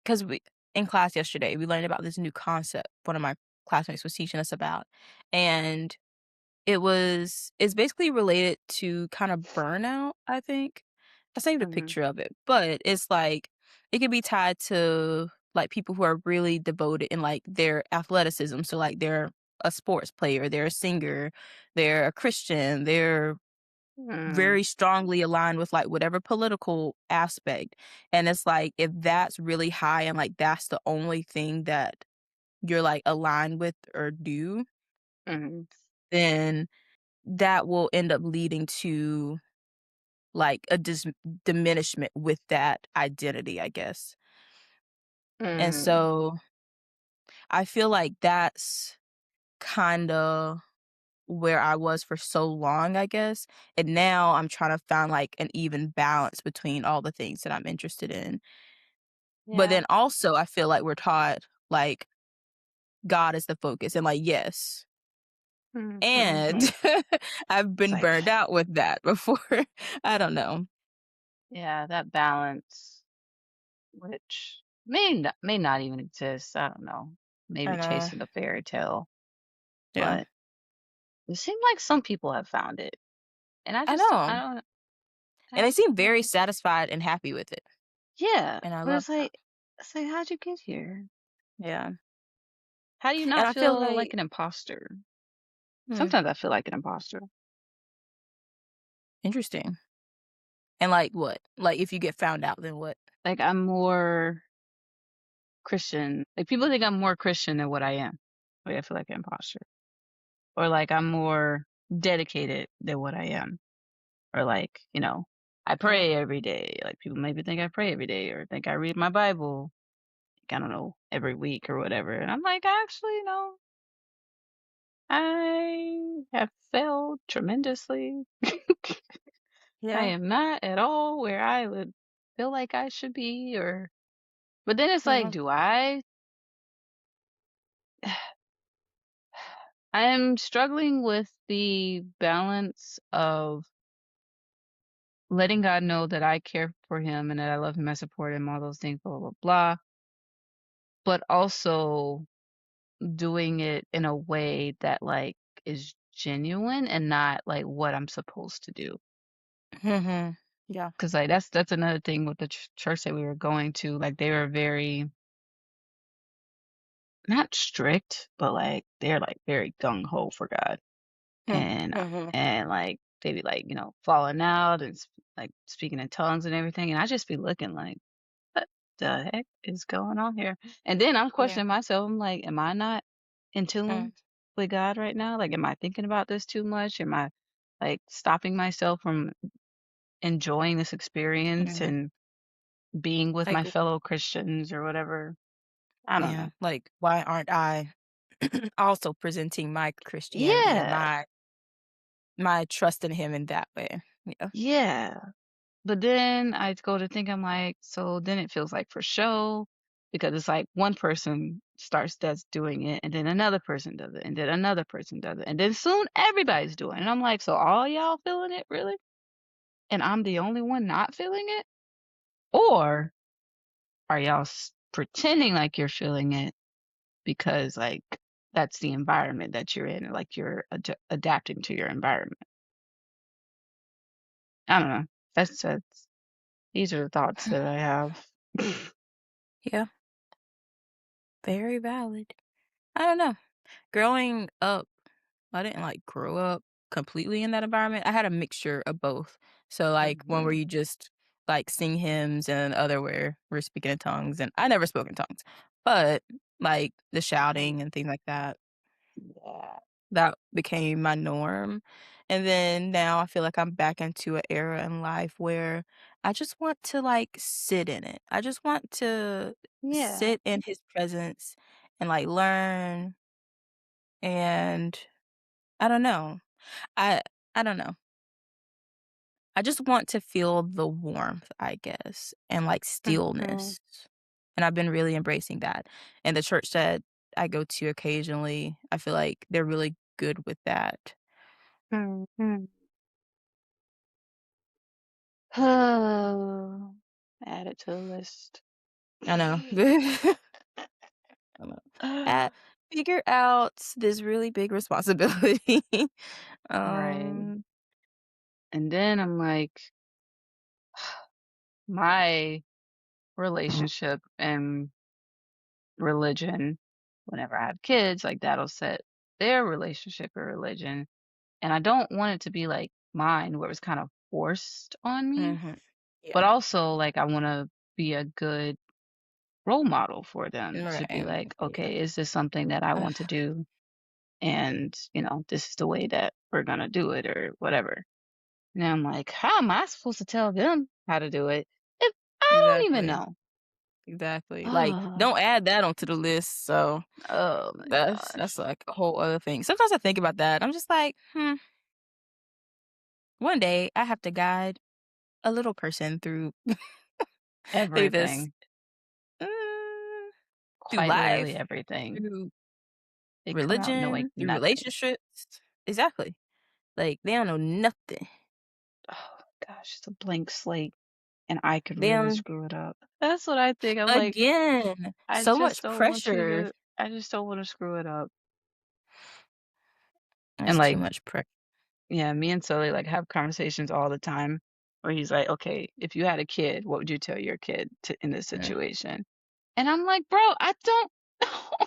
S2: because we in class yesterday we learned about this new concept one of my classmates was teaching us about, and it's basically related to kind of burnout, I think. I saved a
S1: Mhm.
S2: picture of it, but it's like it could be tied to like people who are really devoted in like their athleticism. So like they're a sports player, they're a singer, they're a Christian, they're
S1: Mm,
S2: very strongly aligned with like whatever political aspect. And it's like if that's really high and like that's the only thing that you're like aligned with or do,
S1: mhm,
S2: then that will end up leading to like a diminishment with that identity, I guess. And
S1: mm,
S2: so I feel like that's kind of where I was for so long, I guess. And now I'm trying to find like an even balance between all the things that I'm interested in. But
S1: yeah.
S2: then also I feel like we're taught like God is the focus and like yes.
S1: Mm,
S2: And
S1: mhm.
S2: I've
S1: It's
S2: been
S1: like,
S2: burned out with that before. I don't know.
S1: yeah, that balance, which may not even exist. I don't know.
S2: I
S1: Maybe
S2: know.
S1: chasing a fairy tale,
S2: Yeah.
S1: but it seems like some people have found it, and
S2: I know.
S1: I
S2: And they
S1: just
S2: seem
S1: don't know.
S2: very satisfied and happy with it.
S1: Yeah,
S2: And I
S1: but
S2: love that.
S1: it's like, how'd you get here?
S2: Yeah.
S1: How do you
S2: And
S1: not
S2: I feel
S1: feel like
S2: like
S1: an imposter?
S2: hmm,
S1: Sometimes I feel like an imposter.
S2: interesting. And like what? Like if you get found out, then what?
S1: Like I'm more Christian. Like people think I'm more Christian than what I am. Like I feel like an imposter. Or like I'm more dedicated than what I am. Or like, I
S2: Mm,
S1: pray every day. Like people maybe think I pray every day or think I read my Bible, like, I don't know, every week or whatever. And I'm like, actually, no, I have failed tremendously. I
S2: yeah.
S1: am not at all where I would feel like I should be or but then it's like,
S2: Mhm.
S1: do I I'm struggling with the balance of letting God know that I care for him and that I love him, I support him, all those things, blah, blah, blah. But also doing it in a way that like is genuine and not like what I'm supposed to do.
S2: Mhm. Yeah.
S1: Cause like that's another thing with the church that we were going to. Like they were very not strict, but like they're like very gung ho for God.
S2: Mm,
S1: and
S2: mhm.
S1: like they be like falling out and like speaking in tongues and everything, and I just be looking like what the heck is going on here, and then I'm
S2: Yeah.
S1: questioning myself. I'm like, am I not in
S2: Mm,
S1: tune with God right now? Like, am I thinking about this too much? Am I like stopping myself from enjoying this experience
S2: mhm.
S1: and being with
S2: Like
S1: my fellow Christians or whatever? I don't
S2: yeah,
S1: know.
S2: like why aren't I? also presenting my Christianity and
S1: Yeah,
S2: my trust in him in that way. Yeah.
S1: yeah. But then I go to think, I'm like, so then it feels like for show because it's like one person starts that's doing it, and then another person does it, and then another person does it, and then soon everybody's doing it. And I'm like, so all y'all feeling it really? And I'm the only one not feeling it? Or are y'all pretending like you're feeling it because like that's the environment that you're in, like you're adapting to your environment? I don't know. That's these are the thoughts that I have.
S2: Yeah, very valid. I don't know. Growing up, I didn't like grow up completely in that environment. I had a mixture of both. So like one where
S1: Mhm.
S2: you just like sing hymns and other where we're speaking in tongues and I never spoke in tongues. But like the shouting and things like that,
S1: Yeah.
S2: that became my norm. And then now I feel like I'm back into an era in life where I just want to like sit in it. I just want to
S1: Yeah.
S2: sit in his presence and like learn and I don't know. I I don't know. I just want to feel the warmth, I guess, and, like,
S1: Mhm.
S2: stillness, and I've been really embracing that, and the church that I go to occasionally, I feel like they're really good with that.
S1: Mhm. Oh, add it to the list.
S2: I know. I know. Uh, figure out this really big responsibility.
S1: Right.
S2: Um,
S1: And then I'm like, my relationship and religion, whenever I have kids, like that'll set their relationship or religion. And I don't want it to be like mine, where it's kind of forced on me,
S2: mhm.
S1: but
S2: Yeah.
S1: also like I want to be a good role model for them to be
S2: Right.
S1: like,
S2: Yeah.
S1: okay, is this something that I want to do? And, this is the way that we're gonna do it or whatever. And I'm like, how am I supposed to tell them how to do it if I don't even
S2: Exactly.
S1: know?
S2: Exactly. Like,
S1: Oh,
S2: don't add that onto the list, so
S1: oh my
S2: that's
S1: gosh.
S2: like a whole other thing. Sometimes I think about that. I'm just like, one day I have to guide a little person through this
S1: Everything.
S2: mm, through
S1: Quite literally
S2: life,
S1: everything.
S2: through
S1: They come out knowing
S2: religion, through
S1: nothing.
S2: relationships. Exactly. Like they don't know nothing.
S1: Oh gosh, it's a blank slate and I could
S2: They
S1: really
S2: don't
S1: screw it up. That's what I think. I'm like,
S2: again,
S1: I
S2: so
S1: just
S2: much
S1: don't want you
S2: pressure.
S1: to I just don't want to screw it up. And
S2: That's too
S1: like,
S2: much pressure.
S1: yeah, me and Sully like have conversations all the time where he's like, "Okay, if you had a kid, what would you tell your kid in this
S2: Mm,
S1: situation?" And I'm like, "Bro, I don't know.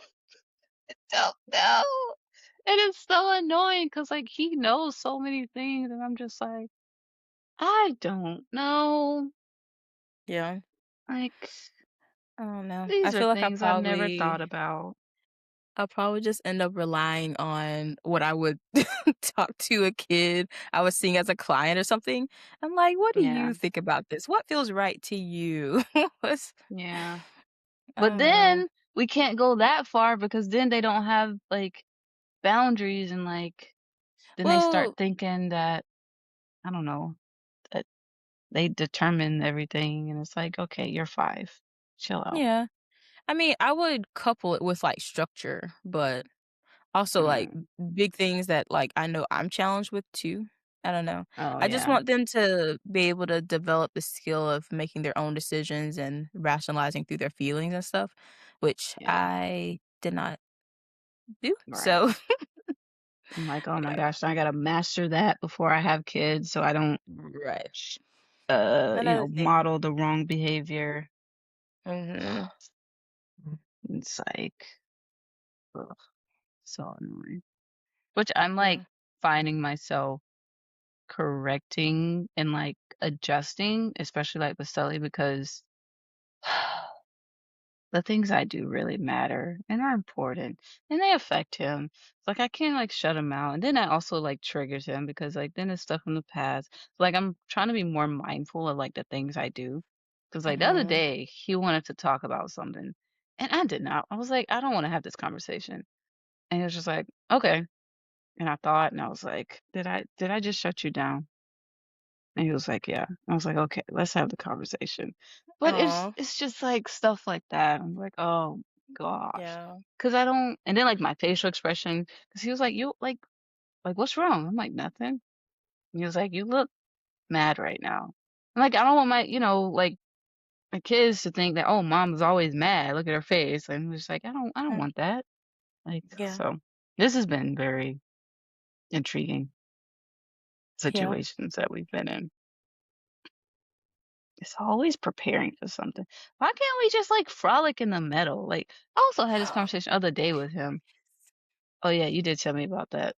S1: I don't know." And it's so annoying because like he knows so many things, and I'm just like, I don't know.
S2: yeah.
S1: Like
S2: I don't know. I
S1: these are
S2: feel like
S1: things I've never thought about.
S2: I'll probably just end up relying on what I would talk to a kid I was seeing as a client or something. I'm like, "What do
S1: Yeah,
S2: you think about this? What feels right to you?" What's
S1: yeah.
S2: I
S1: But
S2: don't know.
S1: then we can't go that far because then they don't have like boundaries and like then they start
S2: Well,
S1: thinking that I don't know, that they determine everything, and it's like, "Okay, you're 5. Chill out."
S2: yeah. I mean, I would couple it with, like, structure, but also, like,
S1: Mm.
S2: big things that, like, I know I'm challenged with too. I don't know.
S1: Oh,
S2: I just
S1: yeah.
S2: want them to be able to develop the skill of making their own decisions and rationalizing through their feelings and stuff, which
S1: Yeah,
S2: I did not do.
S1: right.
S2: So,
S1: I'm like, "Oh my
S2: yeah,
S1: gosh, I gotta master that before I have kids so I don't,
S2: right.
S1: sh
S2: Another thing.
S1: model the wrong behavior."
S2: Mhm.
S1: It's like, ugh, so annoying. Which I'm, like,
S2: Yeah.
S1: finding myself correcting and, like, adjusting, especially, like, with Sully because the things I do really matter and are important, and they affect him. Like, I can't, like, shut him out, and then that also, like, triggers him because, like, then it's stuff from the past. Like, I'm trying to be more mindful of, like, the things I do. Because like, the other
S2: Mhm.
S1: day, he wanted to talk about something, and I did not. I was like, "I don't wanna have this conversation." And he was just like, "Okay." And I thought, and I was like, "Did I just shut you down?" And he was like, "Yeah." I was like, "Okay, let's have the conversation." But it's
S2: Aw.
S1: it's just like stuff like that. I'm like, "Oh gosh,"
S2: Yeah.
S1: because I don't. And then like my facial expression, because he was like, "You like what's wrong?" I'm like, "Nothing." And he was like, "You look mad right now." I'm like, I don't want my like my kids to think that, oh, mom's always mad. Look at her face. And I'm just like, I don't
S2: Mm,
S1: want that. Like,
S2: yeah.
S1: so this has been very intriguing
S2: Yeah.
S1: situations that we've been in. It's always preparing for something. Why can't we just like frolic in the meadow? Like, I also had this conversation the other day with him. Oh yeah, you did tell me about that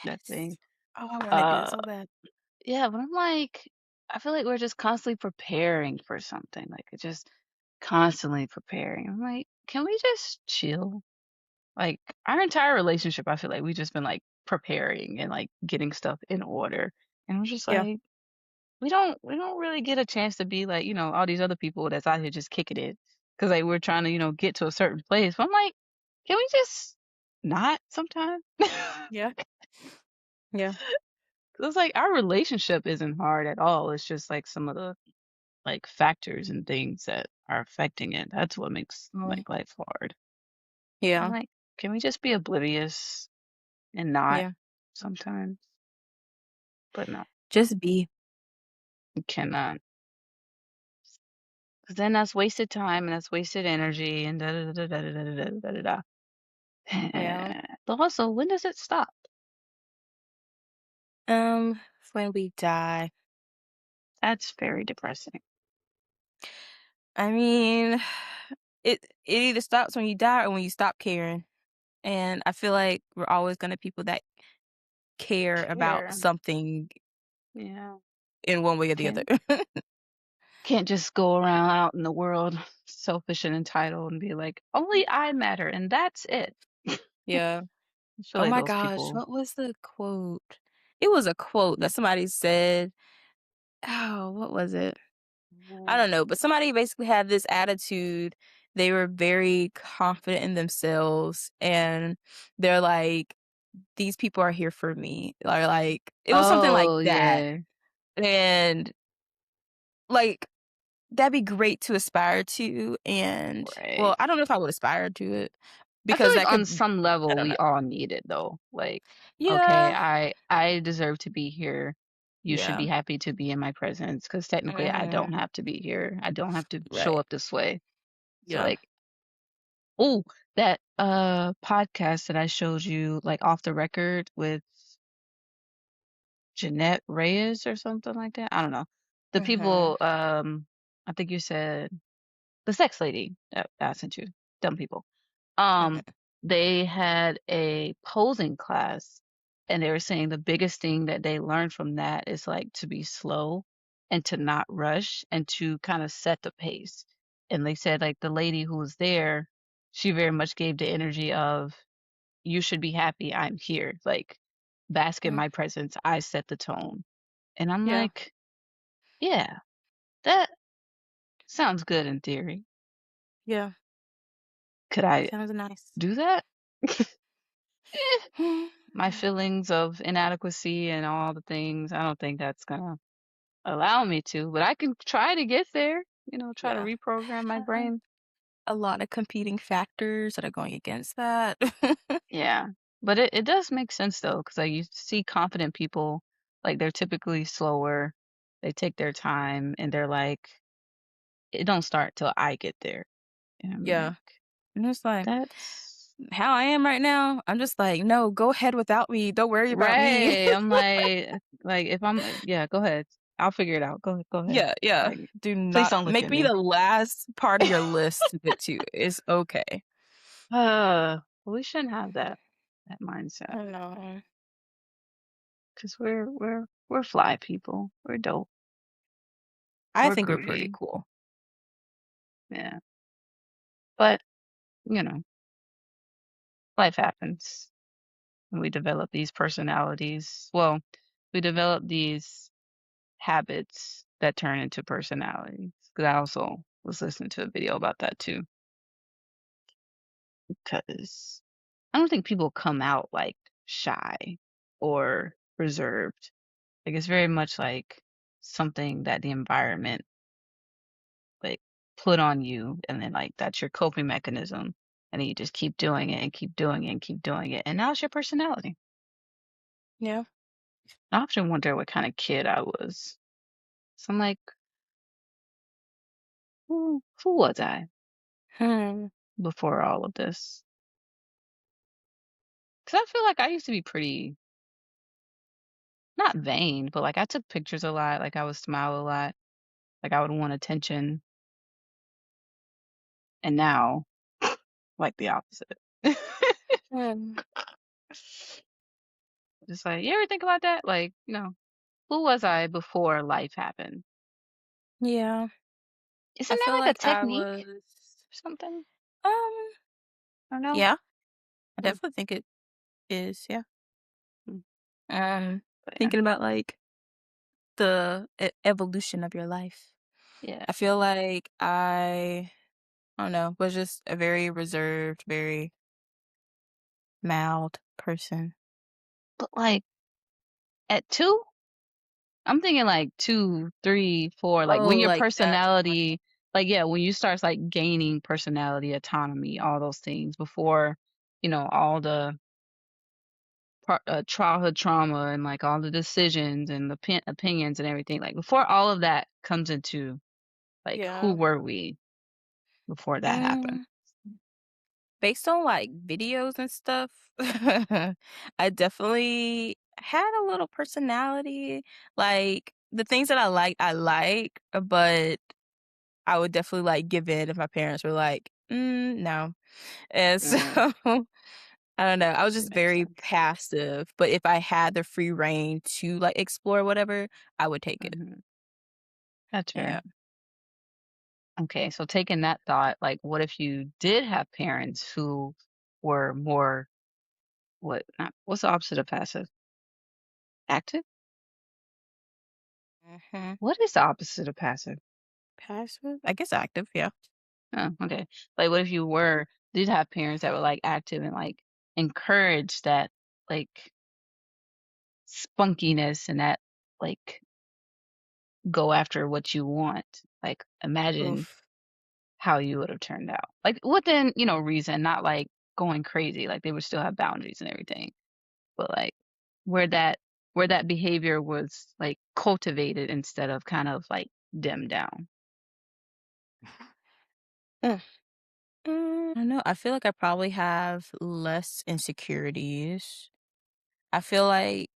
S1: that
S2: Yes.
S1: thing.
S2: Oh, I wanna do it
S1: Uh
S2: so bad.
S1: yeah, but I'm like, I feel like we're just constantly preparing for something. Like it's just constantly preparing. I'm like, can we just chill? Like our entire relationship, I feel like we just been like preparing and like getting stuff in order. And I'm just
S2: Yeah.
S1: like, we don't really get a chance to be like, all these other people that's out here just kicking it. Cause like we're trying to, get to a certain place. But I'm like, can we just not sometime?
S2: Yeah. Yeah.
S1: It's like our relationship isn't hard at all. It's just like some of the like factors and things that are affecting it. That's what makes
S2: Um,
S1: like life hard. I'm
S2: yeah.
S1: like, can we just be oblivious and not
S2: Yeah.
S1: sometimes? But no,
S2: Just be.
S1: we cannot. Because then that's wasted time and that's wasted energy and da da da da da da da da da da.
S2: Yeah.
S1: But also, when does it stop?
S2: When we die.
S1: That's very depressing.
S2: I mean, it either stops when you die or when you stop caring. And I feel like we're always gonna people that care about
S1: Care.
S2: something
S1: Yeah.
S2: in one way or the other.
S1: Can't can't just go around out in the world selfish and entitled and be like, only I matter and that's it.
S2: Yeah.
S1: I feel
S2: Oh
S1: like
S2: my
S1: those
S2: gosh,
S1: people.
S2: what was the quote? It was a quote that somebody said. Oh, what was it? I
S1: Mm.
S2: don't know, but somebody basically had this attitude. They were very confident in themselves and they're like, these people are here for me. Or like it was something like
S1: Oh
S2: that.
S1: yeah.
S2: And like that'd be great to aspire to. And well,
S1: Right.
S2: I don't know if I would aspire to it
S1: I feel
S2: because
S1: like
S2: that
S1: on
S2: could
S1: some
S2: I
S1: level
S2: don't know.
S1: we all need it though. Like, okay,
S2: Yeah.
S1: I deserve to be here. You should
S2: Yeah.
S1: be happy to be in my presence because technically I don't
S2: Mhm.
S1: have to be here. I don't have to show
S2: Right.
S1: up this way. So
S2: Yeah.
S1: like, oh, that podcast that I showed you like off the record with Jeanette Reyes or something like that. I don't know. The
S2: Mhm.
S1: people I think you said the sex lady that I sent you. Dumb people.
S2: Mhm.
S1: Um, they had a posing class, and they were saying the biggest thing that they learned from that is like to be slow and to not rush and to kind of set the pace. And they said like the lady who was there, she very much gave the energy of you should be happy I'm here. Like bask in
S2: Mm.
S1: my presence. I set the tone. And I'm
S2: Yeah.
S1: like, yeah, that sounds good in theory.
S2: Yeah.
S1: Could I
S2: Sounds nice.
S1: do that? Eh, my feelings of inadequacy and all the things, I don't think that's gonna allow me to, but I can try to get there, try to
S2: Yeah.
S1: reprogram my
S2: Uh,
S1: brain.
S2: a lot of competing factors that are going against that.
S1: Yeah. But it does make sense though, because like you see confident people, like they're typically slower, they take their time, and they're like, it don't start till I get there. And I'm like,
S2: Yeah. And it's like,
S1: that's
S2: how I am right now, I'm just like, "No, go ahead without me. Don't worry about me."
S1: right. I'm like if I'm yeah, go ahead. I'll figure it out. Go ahead.
S2: Yeah, yeah.
S1: Like,
S2: Do
S1: please
S2: not
S1: don't look
S2: make
S1: at
S2: me the
S1: me.
S2: last part of your list to get to. It's okay.
S1: We shouldn't have that mindset
S2: I know.
S1: because we're fly people. We're dope.
S2: I
S1: We're
S2: think we're pretty
S1: groovy.
S2: cool.
S1: Yeah. But, you know, life happens and we develop these personalities. Well, we develop these habits that turn into personalities. Because I also was listening to a video about that too. Because I don't think people come out like shy or reserved. Like it's very much like something that the environment like put on you, and then like that's your coping mechanism, and then you just keep doing it and keep doing it and keep doing it, and now it's your personality.
S2: Yeah.
S1: I often wonder what kind of kid I was. So I'm like, who was I
S2: Hmm.
S1: before all of this? Because I feel like I used to be pretty not vain, but like I took pictures a lot, like I would smile a lot, like I would want attention, and now like the opposite.
S2: Hmm.
S1: Just like, you ever think about that? Like, who was I before life happened?
S2: Yeah. I
S1: Isn't that
S2: feel
S1: like a
S2: like I
S1: technique
S2: was
S1: or something?
S2: um
S1: I don't know.
S2: yeah, I
S1: Mm,
S2: definitely think it is, yeah.
S1: mm,
S2: Um
S1: but yeah,
S2: Thinking about like the evolution of your life.
S1: yeah.
S2: I feel like I don't know, was just a very reserved, very mild person.
S1: But like at 2, I'm thinking like 2, 3, 4, like
S2: Oh,
S1: when your
S2: like that time.
S1: personality, like yeah, when you start like gaining personality, autonomy, all those things before, all the childhood trauma and like all the decisions and the opinions and everything, like before all of that comes into like who
S2: Yeah.
S1: were we before that happened?
S2: Mm, Based on like videos and stuff, I definitely had a little personality. Like the things that I like, but I would definitely like give in if my parents were like, no. And so
S1: Mm,
S2: I don't know. I was just
S1: makes
S2: very
S1: sense.
S2: passive, but if I had the free reign to like explore whatever, I would take it.
S1: Hmm. That's fair.
S2: Yeah.
S1: Okay, so taking that thought, like, what if you did have parents who were more what's the opposite of passive? Active?
S2: Hmm.
S1: What is the opposite of passive?
S2: Passive? I guess active. Yeah.
S1: Oh, okay. Like, what if you did have parents that were like active and like encourage that like spunkiness and that like go after what you want? Like, imagine
S2: Oof.
S1: how you would have turned out. Like within, reason, not like going crazy. Like they would still have boundaries and everything. But like where that where that behavior was like cultivated instead of kind of like dimmed down.
S2: I don't know. I feel like I probably have less insecurities. I feel like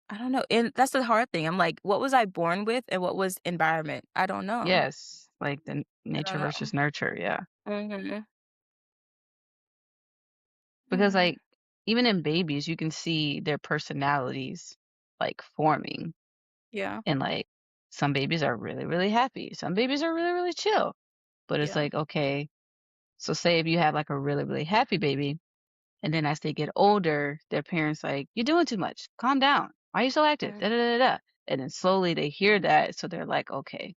S2: I don't know. And that's the hard thing. I'm like, what was I born with and what was environment? I don't know.
S1: Yes, like the
S2: I don't
S1: nature
S2: know.
S1: versus nurture, yeah.
S2: Mhm.
S1: Because
S2: Mm.
S1: like even in babies, you can see their personalities like forming,
S2: Yeah.
S1: and like some babies are really really happy, some babies are really really chill. But it's
S2: Yeah.
S1: like, okay, so say if you have like a really really happy baby, and then as they get older, their parents like, "You're doing too much. Calm down. Why are you so active?" Da
S2: Mm,
S1: da da da. And then slowly they hear that, so they're like, "Okay,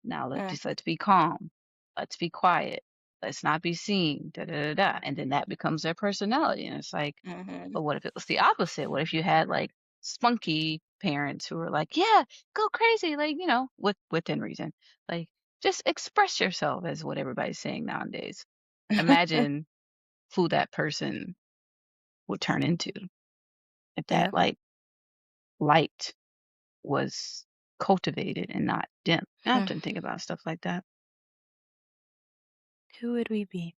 S1: now
S2: mm,
S1: let's be calm. Let's be quiet. Let's not be seen." Da da da da. And then that becomes their personality. And it's like,
S2: mhm.
S1: but what if it was the opposite? What if you had like spunky parents who were like, "Yeah, go crazy," like within reason, like just express yourself, is what everybody's saying nowadays. Imagine who that person would turn into if that
S2: Yeah.
S1: like light was cultivated and not dim. I
S2: Hmm.
S1: often think about stuff like that.
S2: Who would we be?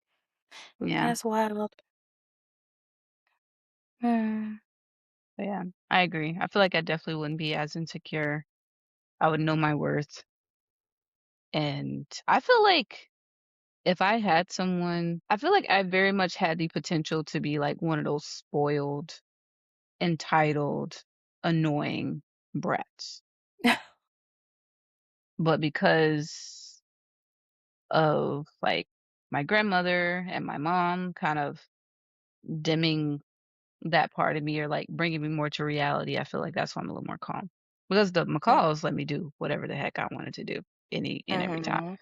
S1: Yeah.
S2: That's wild. Mm.
S1: But yeah, I agree. I feel like I definitely wouldn't be as insecure. I would know my worth. And I feel like if I had someone, I feel like I very much had the potential to be like one of those spoiled, entitled, annoying brats. But because of like my grandmother and my mom kind of dimming that part of me or like bringing me more to reality, I feel like that's why I'm a little more calm. Because the
S2: Mm,
S1: macaws let me do whatever the heck I wanted to do any and every time.
S2: mhm.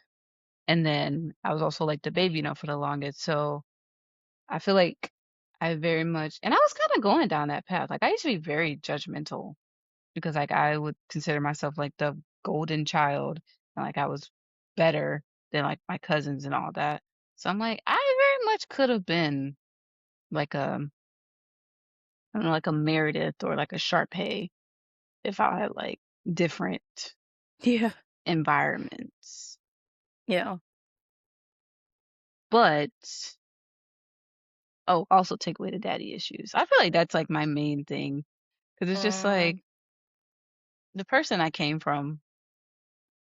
S1: And then I was also like the baby, for the longest. So I feel like I very much and I was kinda going down that path. Like, I used to be very judgmental because, like, I would consider myself, like, the golden child, and, like, I was better than, like, my cousins and all that. So I'm like, I very much could have been like a I don't know, like a Meredith or like a Sharpay if I had, like, different
S2: Yeah.
S1: environments.
S2: Yeah.
S1: But oh, also take away the daddy issues. I feel like that's, like, my main thing because it's just like
S2: Mhm.
S1: the person I came from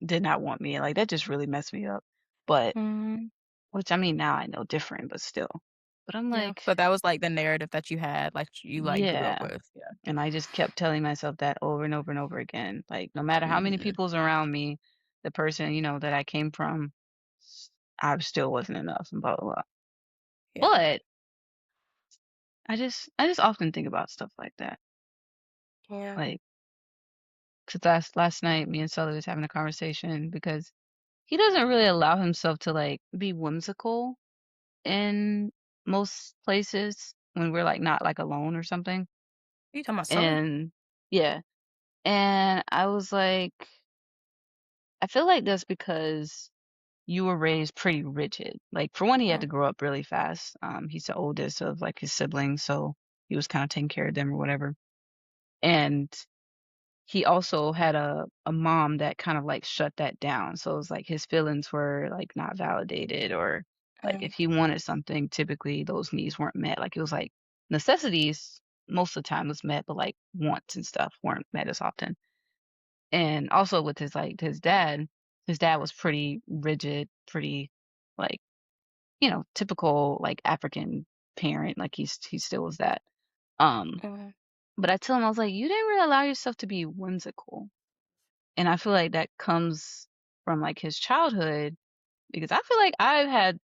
S1: did not want me, like, that just really messed me up. But
S2: Mhm.
S1: which, I mean, now I know different, but still. But I'm
S2: Yeah.
S1: like,
S2: But that was, like, the narrative that you had, like, you, like, grew up
S1: yeah.
S2: with. Yeah.
S1: And I just kept telling myself that over and over and over again. Like, no matter how many
S2: Mhm.
S1: people's around me, the person, that I came from, I still wasn't enough and blah, blah, blah.
S2: Yeah.
S1: But I just often think about stuff like that.
S2: Yeah.
S1: Like, 'cause last night, me and Sully was having a conversation because he doesn't really allow himself to, like, be whimsical in most places when we're, like, not, like, alone or something.
S2: You talking about Sully?
S1: And yeah. And I was like, I feel like that's because you were raised pretty rigid. Like, for one, he had
S2: Mm,
S1: to grow up really fast. He's the oldest of, like, his siblings, so he was kinda taking care of them or whatever. And he also had a mom that kind of, like, shut that down, so it was like his feelings were, like, not validated or, like,
S2: mm,
S1: if he wanted something, typically those needs weren't met. Like, it was like necessities most of the time was met, but, like, wants and stuff weren't met as often. And also with his dad was pretty rigid, pretty, like, typical, like, African parent, like, he still was that. Um,
S2: mm,
S1: but I told him, I was like, "You didn't really allow yourself to be whimsical." And I feel like that comes from, like, his childhood because I feel like I've had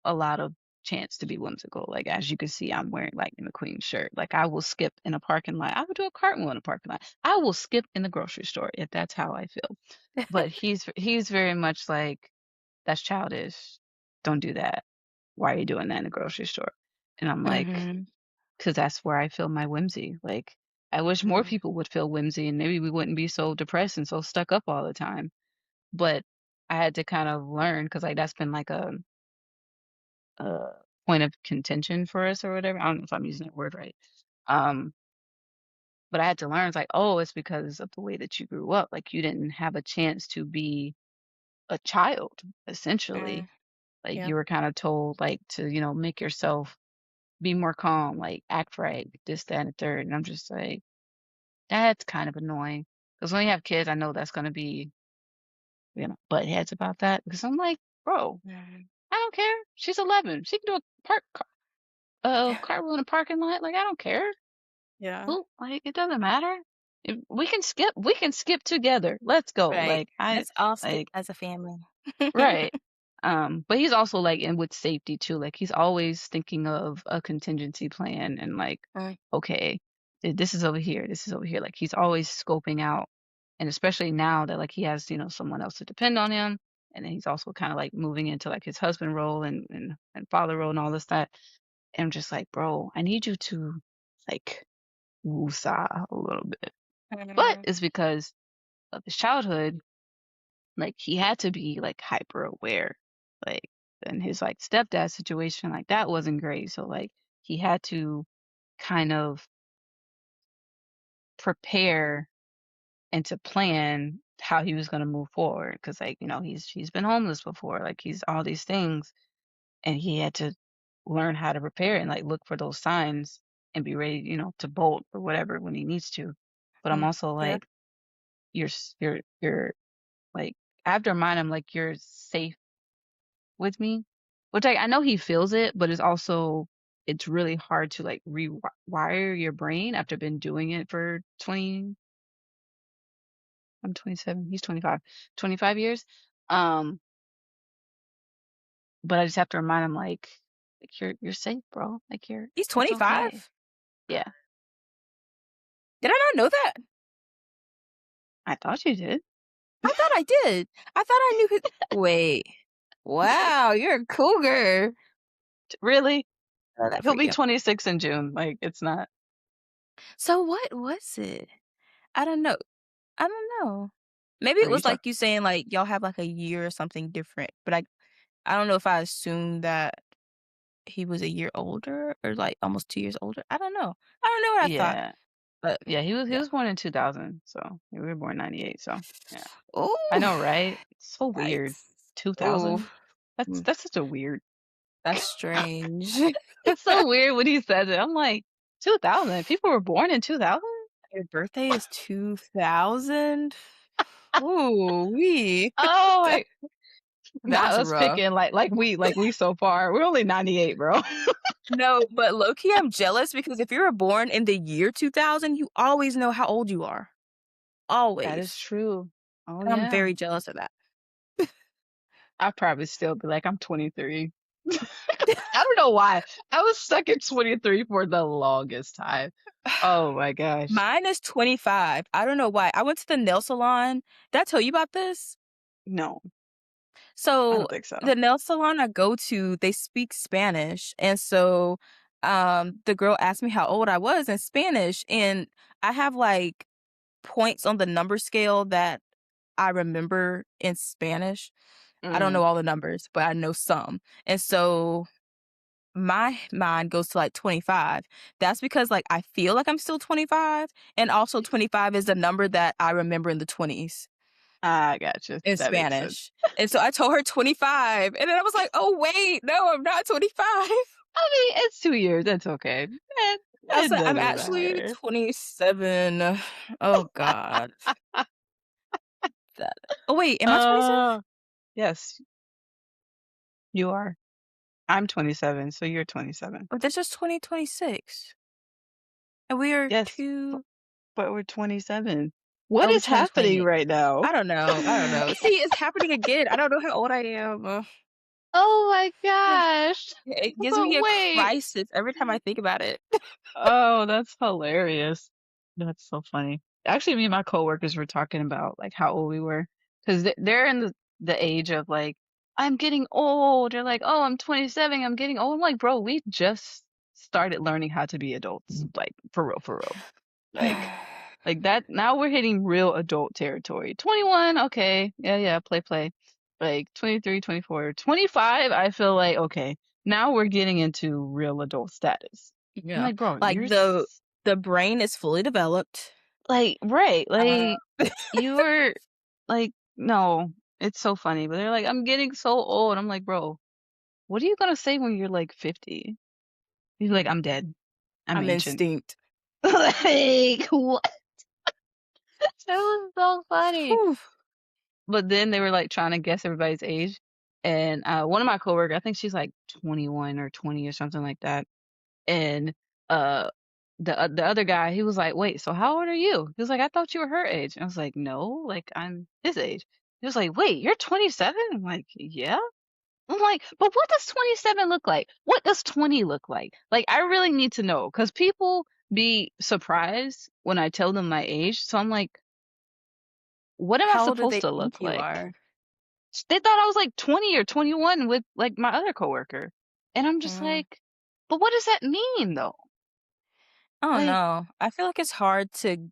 S1: a lot of chance to be whimsical. Like, as you can see, I'm wearing Lightning McQueen shirt. Like, I will skip in a parking lot. I would do a cartwheel in a parking lot. I will skip in the grocery store if that's how I feel. But he's very much like, "That's childish. Don't do that. Why are you doing that in the grocery store?" And I'm like,
S2: mhm,
S1: "'Cause that's where I feel my whimsy." Like, I wish more
S2: mm,
S1: people would feel whimsy and maybe we wouldn't be so depressed and so stuck up all the time. But I had to kind of learn because, like, that's been like a point of contention for us or whatever. I don't know if I'm using that word right. Um, but I had to learn, it's like, oh, it's because of the way that you grew up. Like, you didn't have a chance to be a child, essentially.
S2: mm,
S1: Like,
S2: yeah,
S1: you were kind of told, like, to, make yourself be more calm, like, act right, this, that, and the third. And I'm just like, that's kind of annoying. Because when you have kids, I know that's going to be, butt heads about that. Because I'm like, bro,
S2: mhm,
S1: I don't care. She's 11. She can do
S2: yeah,
S1: cartwheel in a parking lot. Like, I don't care.
S2: yeah,
S1: Who, like, it doesn't matter. If we can skip together. Let's go.
S2: right.
S1: Like, I,
S2: Let's all skip
S1: like,
S2: as a family.
S1: right. But he's also like in with safety too. Like, he's always thinking of a contingency plan and like,
S2: Mm,
S1: okay, this is over here. This is over here. Like, he's always scoping out. And especially now that, like, he has, someone else to depend on him. And then he's also kind of like moving into like his husband role and father role and all this that. And I'm just like, bro, I need you to like woosah a little bit. But
S2: mhm,
S1: it's because of his childhood, like, he had to be, like, hyper aware. Like, and his, like, stepdad situation, like, that wasn't great. So, like, he had to kind of prepare and to plan how he was gonna move forward. Because, like, he's been homeless before, like, he's all these things, and he had to learn how to prepare and, like, look for those signs and be ready, to bolt or whatever when he needs to. But I'm
S2: mm,
S1: also
S2: yeah,
S1: like, you're like, I have to remind him, like, "You're safe with me," which I know he feels it, but it's really hard to, like, rewire your brain after been doing it for 20 I'm 27, he's 25, 25 years. Um, but I just have to remind him, like, "You're safe, bro. Like,
S2: he's
S1: it's okay."
S2: 25?
S1: Yeah,
S2: Did I not know that?
S1: I thought you did.
S2: I thought I did. I thought I knew his wait. Wow, you're a cougar.
S1: Really?
S2: love that
S1: He'll
S2: for
S1: be
S2: you.
S1: 26 in June. Like, it's not.
S2: So what was it? I don't know. I don't know. Maybe
S1: Are
S2: it
S1: you
S2: was like
S1: talking?
S2: you saying like y'all have like a year or something different, but I don't know if I assumed that he was a year older or like almost 2 years older. I don't know. I don't know what I thought,
S1: Yeah.
S2: but
S1: Yeah, he
S2: yeah.
S1: was born in 2000, so we were born 98, so yeah. I
S2: Ooh,
S1: know, right? It's so weird.
S2: yikes. Ooh,
S1: 2000?
S2: mm,
S1: That's such a weird.
S2: that's strange.
S1: It's so weird when he says it. I'm like, 2000? People were born in 2000?
S2: Your birthday is 2000? Ooh, wee.
S1: Oh my, not
S2: That's
S1: us
S2: rough.
S1: picking like we so far. We're only 98, bro.
S2: No, but low key, I'm jealous because if you were born in the year 2000, you always know how old you are.
S1: That is
S2: Always.
S1: true. Oh
S2: And I'm
S1: yeah.
S2: very jealous of that.
S1: I'll probably still be like, I'm 23. I don't know why. I was stuck at 23 for the longest time. Oh my gosh.
S2: Mine is 25. I don't know why. I went to the nail salon. Did I tell you about this?
S1: No, I
S2: So
S1: don't think so.
S2: the nail salon I go to, they speak Spanish. And so the girl asked me how old I was in Spanish. And I have like points on the number scale that I remember in Spanish. I don't
S1: Mm.
S2: know all the numbers, but I know some. And so my mind goes to like 25. That's because like I feel like I'm still 25. And also 25 is the number that I remember in the 20s
S1: I gotcha.
S2: in
S1: That makes sense.
S2: Spanish. And so I told her 25. And then I was like, oh, wait, no, I'm not 25.
S1: I mean, it's 2 years. That's okay.
S2: I was
S1: It
S2: like, I'm
S1: doesn't
S2: actually
S1: matter.
S2: 27. Oh, God. That. Oh, wait, am I 27?
S1: Uh, yes, you are. I'm 27, so you're 27.
S2: Or this is 2026. And we are
S1: Yes,
S2: two.
S1: but we're 27. What
S2: Oh, we
S1: is
S2: turned
S1: happening
S2: 28.
S1: right now?
S2: I don't know. I don't know. See, it's happening again. I don't know how old I am.
S1: Oh my gosh.
S2: It gives
S1: But
S2: me a
S1: wait.
S2: crisis every time I think about it.
S1: Oh, that's hilarious. That's so funny. Actually, me and my coworkers were talking about like how old we were because they're in the age of like, I'm getting old. They're like, oh, I'm 27. I'm getting old. I'm like, bro, we just started learning how to be adults. Like, for real, for real. Like that. Now we're hitting real adult territory. 21, okay. Yeah, yeah, play, play. Like 23, 24, 25, I feel like, okay, now we're getting into real adult status. I'm
S2: Yeah.
S1: like, bro,
S2: Like the brain is fully developed.
S1: like, right,
S2: Uh,
S1: like you were like, no, it's so funny, but they're like, I'm getting so old. I'm like, bro, what are you gonna say when you're like 50? He's like, I'm dead. I'm
S2: I'm
S1: ancient.
S2: instinct.
S1: Like, what? That was so funny.
S2: Whew.
S1: But then they were like trying to guess everybody's age. And one of my coworkers, I think she's like 21 or 20 or something like that. And uh the other guy, he was like, "Wait, so how old are you?" He was like, "I thought you were her age." And I was like, "No, like I'm his age." He was like, "Wait, you're 27?" I'm like, "Yeah." I'm like, "But what does 27 look like? What does 20 look like?" Like I really need to know cuz people be surprised when I tell them my age. So I'm like, "What am I
S2: How old do
S1: supposed
S2: they
S1: to
S2: think
S1: look
S2: you
S1: like?"
S2: are?
S1: They thought I was like 20 or 21 with like my other coworker. And I'm just
S2: Mm,
S1: like, "But what does that mean though?"
S2: I don't
S1: Like
S2: know. I feel like it's hard to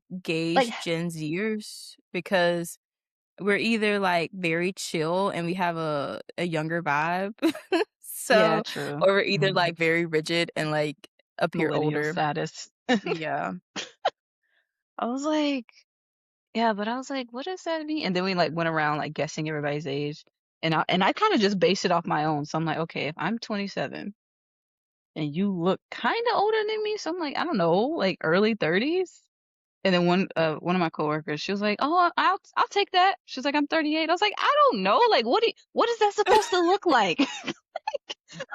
S1: like
S2: gauge Gen Zers because we're either like very chill and we have a younger vibe.
S1: yeah,
S2: So,
S1: true.
S2: or we're either like very rigid and like appear
S1: Millennial
S2: older.
S1: status.
S2: Yeah.
S1: I was like, yeah, but I was like, what does that mean? And then we like went around like guessing everybody's age. And I kind of just based it off my own. So I'm like, okay, if I'm 27 and you look kind of older than me, so I'm like, I don't know, like early 30s. And then one of my coworkers, she was like, "Oh, I'll take that." She's like, "I'm 38." I was like, "I don't know. Like, what is that supposed to look like?"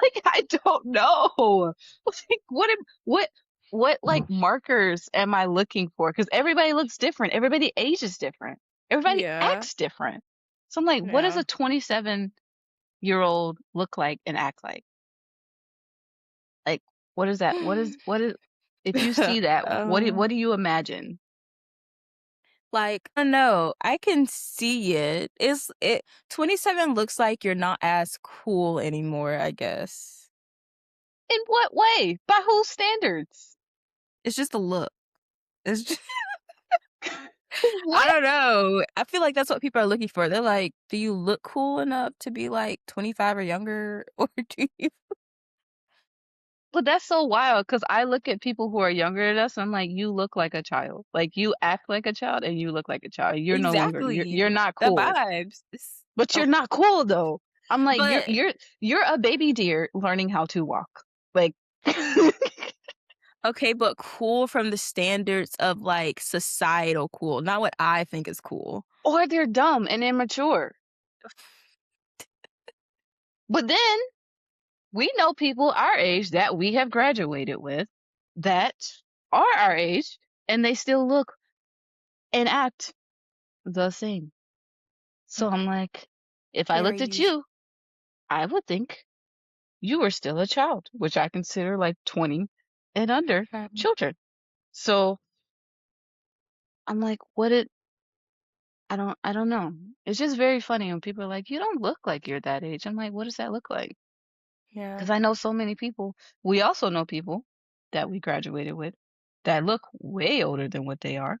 S1: Like I don't know. Like what like markers am I looking for? Because everybody looks different. Everybody ages different. Everybody
S2: Yeah.
S1: acts different. So I'm like, what does
S2: Yeah.
S1: a 27-year-old look like and act like? Like, what is that? What is if you see that,
S2: Um,
S1: what do you imagine?
S2: like, I don't know. I can see it. 27 looks like you're not as cool anymore, I guess.
S1: In what way? By whose standards?
S2: It's just a look. It's just,
S1: What?
S2: I don't know. I feel like that's what people are looking for. They're like, do you look cool enough to be like 25 or younger? Or do you?
S1: But that's so wild because I look at people who are younger than us and I'm like, you look like a child. Like you act like a child and you look like a child. You're no longer you're
S2: Exactly.
S1: not
S2: The
S1: cool.
S2: vibes.
S1: But
S2: Oh,
S1: you're not cool though. I'm like,
S2: but
S1: you're a baby deer learning how to walk. Like
S2: okay, but cool from the standards of like societal cool, not what I think is cool.
S1: or they're dumb and immature. But then we know people our age that we have graduated with that are our age and they still look and act the same. So I'm like, if I
S2: Very
S1: looked at
S2: usual.
S1: you, I would think you were still a child, which I consider like 20 and under children. So I'm like, I don't know. It's just very funny when people are like, you don't look like you're that age. I'm like, what does that look like?
S2: Yeah.
S1: Because I know so many people. We also know people that we graduated with that look way older than what they are.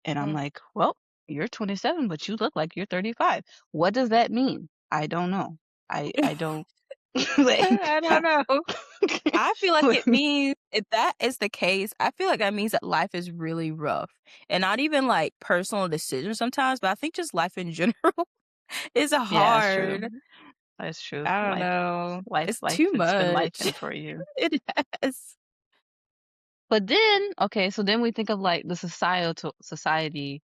S1: And I'm like, well, you're 27, but you look like you're 35. What does that mean? I don't know. I don't like
S2: I don't know. I feel like it means if that is the case, I feel like that means that life is really rough. And not even like personal decisions sometimes, but I think just life in general is
S1: yeah, that's true.
S2: hard.
S1: That's true.
S2: I don't
S1: Life,
S2: know.
S1: life,
S2: It's
S1: life.
S2: too
S1: It's been life
S2: much.
S1: in for you.
S2: It has.
S1: But then, okay, so then we think of like the society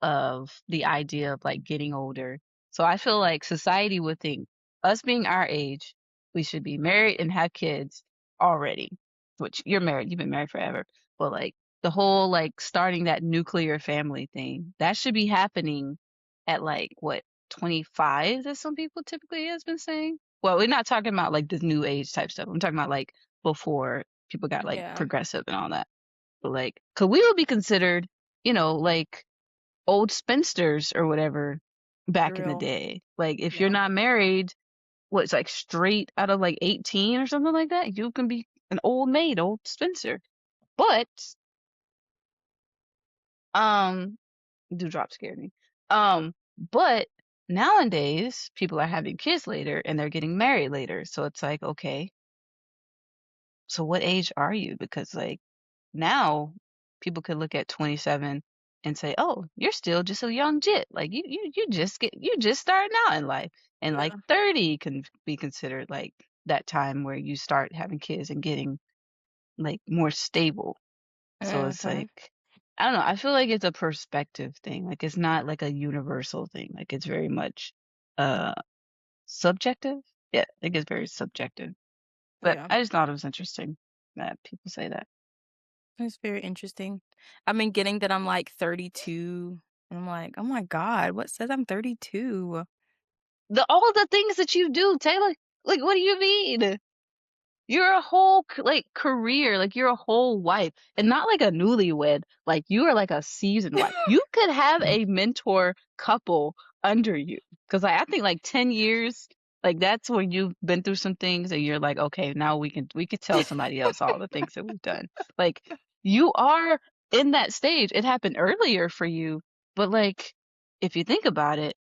S1: of the idea of like getting older. So I feel like society would think us being our age, we should be married and have kids already. Which you're married, you've been married forever. But like the whole like starting that nuclear family thing, that should be happening at like what 25 that some people typically has been saying. Well, we're not talking about like this new age type stuff. I'm talking about like before people got like
S2: Yeah,
S1: progressive and all that. But like, cause we would be considered, like old spinsters or whatever
S2: for
S1: back in the
S2: real.
S1: day. Like if you're
S2: Yeah.
S1: not married, what's like straight out of like 18 or something like that, you can be an old maid, old spinster. But um Dewdrop scared me. But nowadays people are having kids later and they're getting married later. So it's like, okay, so what age are you? Because like now people could look at 27 and say, "Oh, you're still just a young jit. Like you just starting out in life." And like
S2: Yeah.
S1: 30 can be considered like that time where you start having kids and getting like more stable. So it's
S2: Mhm.
S1: like I don't know, I feel like it's a perspective thing. Like it's not like a universal thing. Like it's very much uh subjective. Yeah, I think it's very subjective. But
S2: Yeah.
S1: I just thought it was interesting that people say that.
S2: It's very interesting. I've been getting that I'm like 32. And I'm like, oh my God, what says I'm 32?
S1: All the things that you do, Taylor. Like, what do you mean? You're a whole like career, like you're a whole wife, and not like a newlywed. Like you are like a seasoned wife. You could have a mentor couple under you, because like, I think like 10 years, like that's when you've been through some things, and you're like, okay, now we can tell somebody else all the things that we've done. Like you are in that stage. It happened earlier for you, but like if you think about it,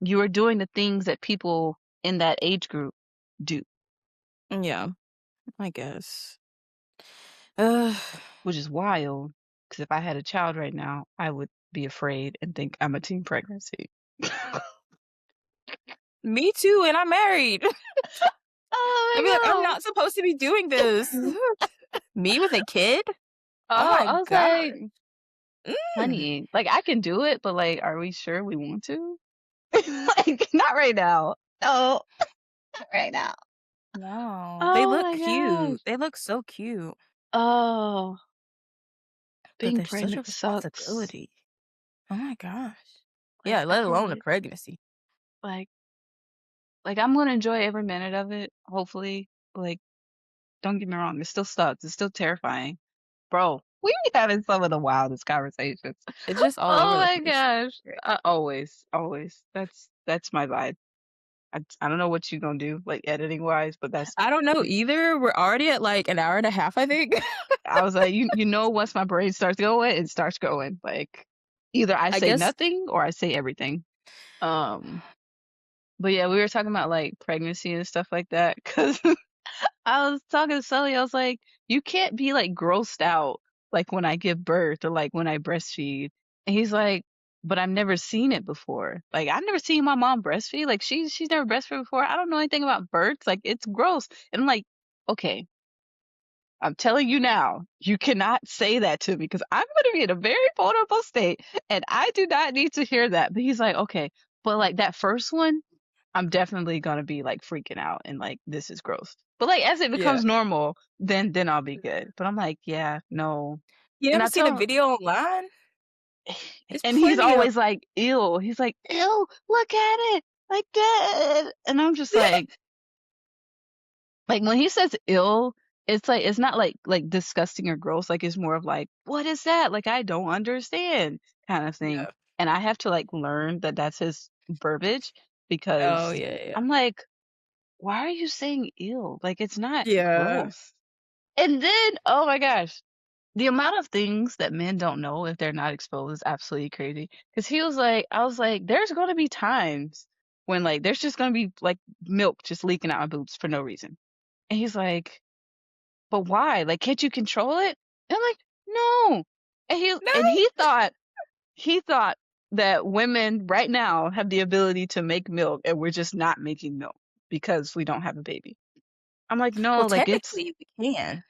S1: you are doing the things that people in that age group do,
S2: Yeah, I guess. Ugh.
S1: which is wild. Because if I had a child right now, I would be afraid and think I'm a teen pregnancy.
S2: Me too, and I'm married. I'd be like, I'm
S1: Oh
S2: not supposed to be doing this.
S1: my god.
S2: Me with a kid? Oh
S1: Oh,
S2: my
S1: I was
S2: God.
S1: like,
S2: Mm,
S1: honey, like I can do it, but like, are we sure we want to? Like, not right now. No, not right now.
S2: no, they
S1: Oh
S2: look
S1: my gosh.
S2: cute. They look so cute,
S1: Oh,
S2: but
S1: being
S2: they're such a
S1: pregnant sucks.
S2: responsibility. Oh my gosh.
S1: Like,
S2: Yeah,
S1: I
S2: let
S1: feel
S2: alone a pregnancy.
S1: like I'm gonna enjoy every minute of it, hopefully. Like, don't get me wrong, it still sucks. It's still terrifying. Bro, we be having some of the wildest conversations.
S2: It's just all
S1: Oh
S2: over the
S1: my
S2: place.
S1: gosh.
S2: Great.
S1: Always, always. That's my vibe. I don't know what you're gonna do, like editing wise, but that's
S2: I don't know either. We're already at like an hour and a half, I think.
S1: I was like, you know, once my brain starts going, it starts going. Like either I
S2: I
S1: say
S2: guess
S1: nothing or I say everything. Um, but yeah, we were talking about like pregnancy and stuff like that because I was talking to Sully. I was like, you can't be like grossed out like when I give birth or like when I breastfeed. And he's like, but I've never seen it before. Like I've never seen my mom breastfeed. Like she's never breastfeed before. I don't know anything about births. Like it's gross. And I'm like, okay, I'm telling you now, you cannot say that to me because I'm going to be in a very vulnerable state and I do not need to hear that. But he's like, okay, but like that first one, I'm definitely going to be like freaking out and like, this is gross. But like, as it
S2: yeah.
S1: becomes normal, then I'll be good. But I'm like, yeah, no.
S2: You
S1: And
S2: ever
S1: I
S2: seen a
S1: tell
S2: video online?
S1: him,
S2: There's
S1: and he's
S2: plenty of
S1: always like, ew. He's like, ew, look at it. Like that. And I'm just like when he says ill, it's like it's not like disgusting or gross. Like it's more of like, what is that? Like I don't understand kind of thing.
S2: Yeah.
S1: And I have to like learn that that's his verbiage
S2: Oh
S1: because
S2: yeah, yeah.
S1: I'm like, why are you saying ill? Like it's not
S2: Yeah.
S1: gross. And then, oh my gosh, the amount of things that men don't know if they're not exposed is absolutely crazy. Because he was like, I was like, there's going to be times when like there's just going to be like milk just leaking out my boobs for no reason. And he's like, but why? Like, can't you control it? And I'm like, no. And he
S2: No.
S1: and he thought that women right now have the ability to make milk and we're just not making milk because we don't have a baby. I'm like,
S2: Well,
S1: no, like it's
S2: technically we can.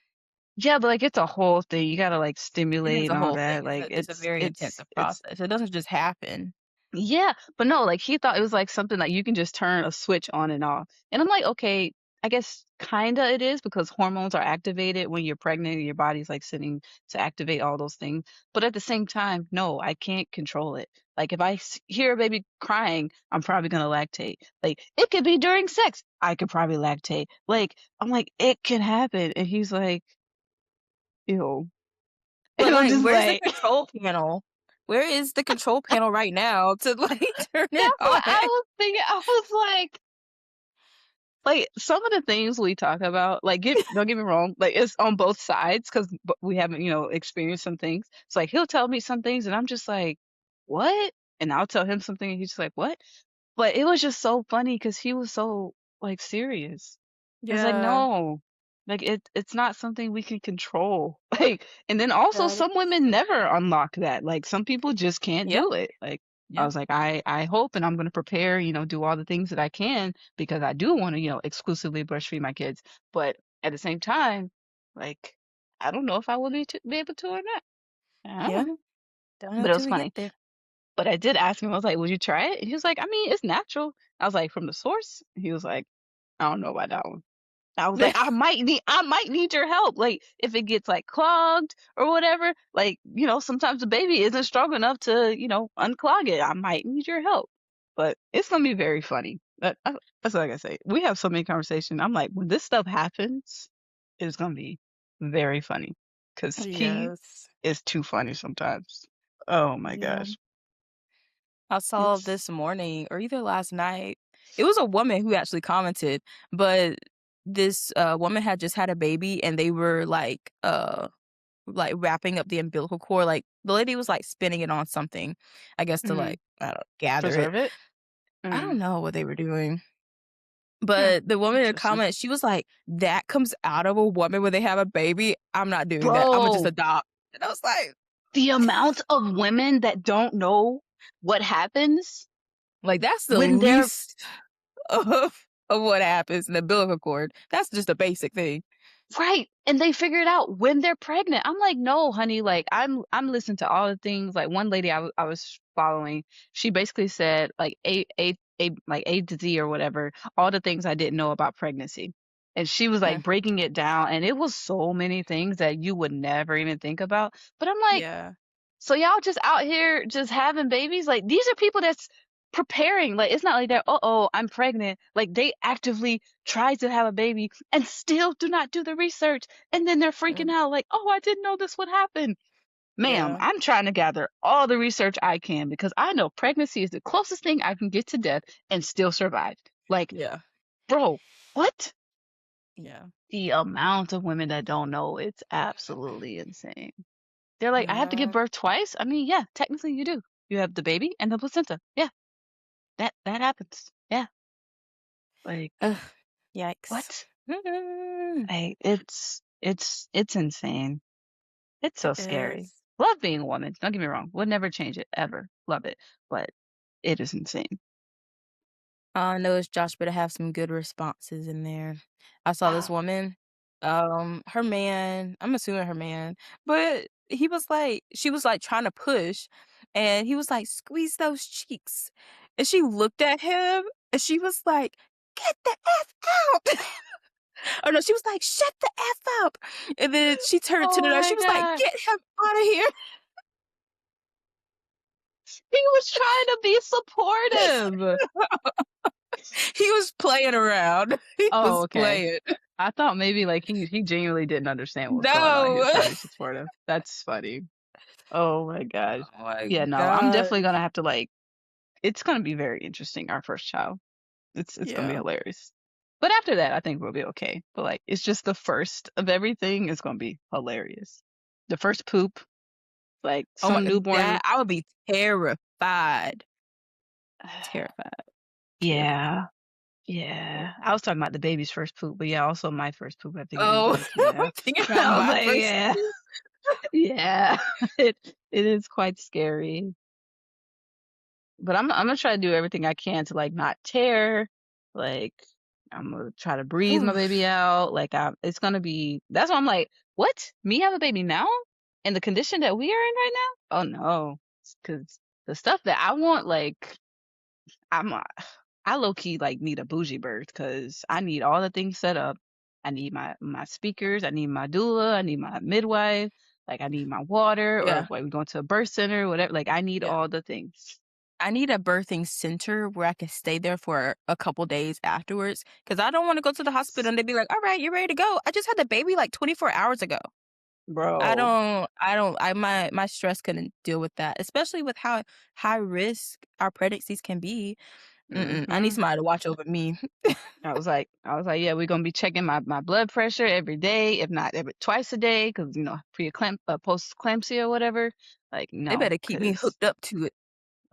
S1: yeah, but like it's a whole thing. You gotta like
S2: It is
S1: stimulate
S2: a
S1: and all
S2: whole thing.
S1: that. Like
S2: It's a very intensive
S1: it's
S2: process. It doesn't just happen.
S1: yeah, but no, like he thought it was like something like you can just turn a switch on and off. And I'm like, okay, I guess kinda it is because hormones are activated when you're pregnant and your body's like sitting to activate all those things. But at the same time, no, I can't control it. Like if hear a baby crying, I'm probably gonna lactate. Like it could be during sex, I could probably lactate. Like I'm like, it can happen. And he's like, ew.
S2: But
S1: And I'm
S2: like,
S1: just
S2: where's the
S1: like
S2: control panel? Where is the control panel right now to like turn it
S1: that's
S2: on?
S1: what I was thinking. I was like some of the things we talk about, like don't get me wrong, like it's on both sides because we haven't, experienced some things. So like he'll tell me some things and I'm just like, what? And I'll tell him something and he's just like, what? But it was just so funny because he was so like serious. It's like,
S2: Yeah.
S1: no, like it's not something we can control. Like, and then also
S2: Yeah.
S1: some women never unlock that. Like some people just can't
S2: Yep.
S1: do it. Like I
S2: Yep.
S1: was like, I hope and I'm gonna prepare, do all the things that I can because I do want to, exclusively breastfeed my kids. But at the same time, like I don't know if I will be able to or not. I
S2: Yeah.
S1: don't know.
S2: Don't know
S1: But it
S2: till
S1: was
S2: we get
S1: funny.
S2: there.
S1: But I did ask him, I was like, would you try it? And he was like, I mean, it's natural. I was like, from the source? He was like, I don't know about that one. I was like, I might need your help. Like, if it gets like clogged or whatever, like, sometimes the baby isn't strong enough to, unclog it. I might need your help. But it's gonna be very funny. That's all I gotta say. We have so many conversations. I'm like, when this stuff happens, it's gonna be very funny. Cause he
S2: Yes.
S1: is too funny sometimes. Oh my
S2: Yeah.
S1: gosh.
S2: I saw
S1: It's
S2: this morning or either last night. It was a woman who actually commented, but this woman had just had a baby and they were like wrapping up the umbilical cord. Like the lady was like spinning it on something, I guess to
S1: mm,
S2: like I don't know, gather it.
S1: preserve it.
S2: I
S1: Mm,
S2: don't know what they were doing.
S1: hmm,
S2: But the woman in the
S1: interesting.
S2: comment, she was like, that comes out of a woman when they have a baby. I'm not doing that. I'm gonna just
S1: Bro,
S2: adopt. And I was like,
S1: the amount of women that don't know what happens
S2: that's the
S1: when they're
S2: least of what happens in the umbilical cord. That's just a basic thing.
S1: right and they figure it out when they're pregnant. I'm like, no, honey, like I'm listening to all the things. Like one lady I was following, she basically said like like A to Z or whatever, all the things I didn't know about pregnancy. And she was
S2: Yeah.
S1: like breaking it down, and it was so many things that you would never even think about. But I'm like,
S2: Yeah.
S1: so y'all just out here just having babies? Like these are people that's preparing. Like it's not like they're, oh, I'm pregnant. Like they actively try to have a baby and still do not do the research. And then they're
S2: Yeah.
S1: freaking out like, oh, I didn't know this would happen. Ma'am,
S2: Yeah.
S1: I'm trying to gather all the research I can because I know pregnancy is the closest thing I can get to death and still survive. Like,
S2: Yeah.
S1: bro, what?
S2: Yeah.
S1: The amount of women that don't know, it's absolutely insane. They're like, I have to give
S2: Yeah.
S1: birth twice? I mean, yeah, technically you do. You have the baby and the placenta. Yeah, that happens. Yeah. Like,
S2: Ugh, yikes.
S1: what?
S2: Mm,
S1: It's insane. It's so
S2: it
S1: scary.
S2: is.
S1: Love being a woman. Don't get me wrong. Would never change it ever. Love it. But it is insane.
S2: All I know is Josh better have some good responses in there. I saw this
S1: Oh,
S2: woman, her man, I'm assuming her man, but he was like, she was like trying to push, and he was like, squeeze those cheeks. And she looked at him and she was like, get the F out. Oh no, she was like, shut the F up. And then she turned to
S1: oh
S2: the nurse, she
S1: my
S2: was like,
S1: God.
S2: get him out of here.
S1: He was trying to be supportive.
S2: He was playing around. He
S1: Oh,
S2: was
S1: okay.
S2: playing.
S1: I thought maybe like he genuinely didn't understand what was going on. He was
S2: No.
S1: trying to be supportive. That's funny. Oh my gosh.
S2: Oh my
S1: Yeah, no, I'm
S2: god.
S1: definitely gonna have to like it's gonna be very interesting, our first child. It's gonna be
S2: Yeah.
S1: hilarious. But after that, I think we'll be okay. But like it's just the first of everything is gonna be hilarious. The first poop, like
S2: Oh my
S1: some newborn
S2: that I would be terrified. Terrified. Terrified.
S1: Yeah. Yeah. I was talking about the baby's first poop, but yeah, also my first poop, I think it'd be
S2: Oh,
S1: like, yeah.
S2: I'm thinking about
S1: I was
S2: my
S1: like,
S2: first
S1: yeah.
S2: poop.
S1: Yeah. It is quite scary. But I'm gonna try to do everything I can to like not tear. Like I'm gonna try to breathe my baby
S2: Oof.
S1: out. Like it's gonna be. That's why I'm like, what? Me have a baby now? In the condition that we are in right now? Oh no, because the stuff that I want, like I'm, I low key like need a bougie birth because I need all the things set up. I need my speakers. I need my doula. I need my midwife. Like I need my water, or
S2: Yeah.
S1: if like we going to a birth center, whatever. Like I need
S2: Yeah.
S1: all the things.
S2: I need a birthing center where I can stay there for a couple days afterwards because I don't want to go to the hospital and they be like, all right, you're ready to go. I just had the baby like 24 hours ago.
S1: Bro.
S2: My stress couldn't deal with that, especially with how high risk our pregnancies can be. I need
S1: Hmm.
S2: somebody to watch over me.
S1: I was like, yeah, we're gonna be checking my blood pressure every day, if not every twice a day, because post eclampsia or whatever. Like
S2: They
S1: no,
S2: better keep me
S1: because
S2: hooked up to it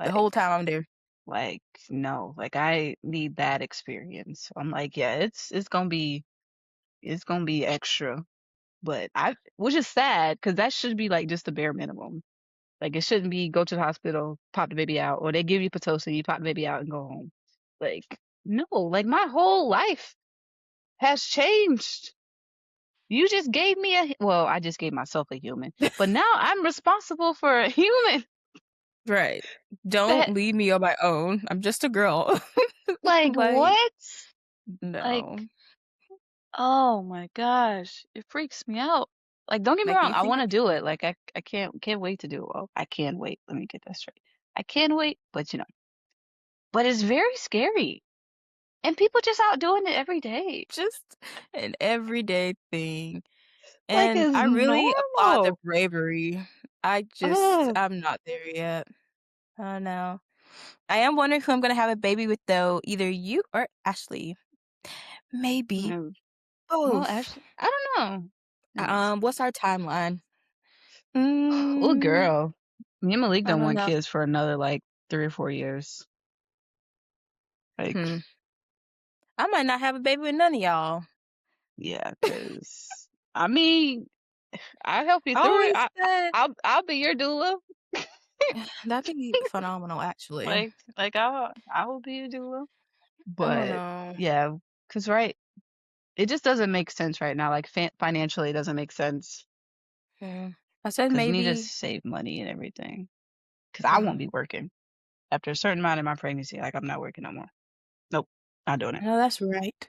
S2: the
S1: like
S2: whole time I'm there.
S1: like no, like I need that experience. I'm like, yeah, it's gonna be extra, but which is sad because that should be like just the bare minimum. Like it shouldn't be go to the hospital, pop the baby out, or they give you Pitocin, you pop the baby out and go home. Like no, like my whole life has changed. You just gave me well, I just gave myself a human, but now I'm responsible for a human
S2: Right. Don't
S1: that,
S2: leave me on my own. I'm just a girl.
S1: like,
S2: Like,
S1: what? Like,
S2: no.
S1: oh my gosh, it freaks me out. Like, don't get me
S2: Make
S1: wrong,
S2: me
S1: I
S2: think
S1: want
S2: of
S1: to do it. Like, I can't wait to do it. Well, I can wait. Let me get that straight. I can wait, but but it's very scary, and people just out doing it every day.
S2: just an everyday thing.
S1: Like,
S2: And
S1: it's
S2: I really applaud the
S1: normal.
S2: bravery.
S1: Ugh.
S2: I'm not there yet. I don't know. I am wondering who I'm gonna have a baby with though, either you or Ashley. Maybe
S1: Mm. Well,
S2: both.
S1: actually, I don't know. Let me see.
S2: What's our timeline?
S1: Oh,
S2: Mm,
S1: girl. Me and Malik
S2: I
S1: don't
S2: don't
S1: want
S2: know.
S1: kids for another like 3 or 4 years. Like,
S2: Hmm. I might not have a baby with none of y'all.
S1: yeah, because I mean, I'll help you
S2: I
S1: through it.
S2: always said
S1: I'll be your doula.
S2: that'd be phenomenal, actually.
S1: Like I will be your doula.
S2: I don't
S1: But
S2: know.
S1: yeah, because right, it just doesn't make sense right now. Like financially, it doesn't make sense
S2: Yeah. I said
S1: because we need to
S2: maybe.
S1: save money and everything. Because I won't
S2: Mm,
S1: be working after a certain amount of my pregnancy. Like I'm not working no more. Nope, not doing it.
S2: no, that's right.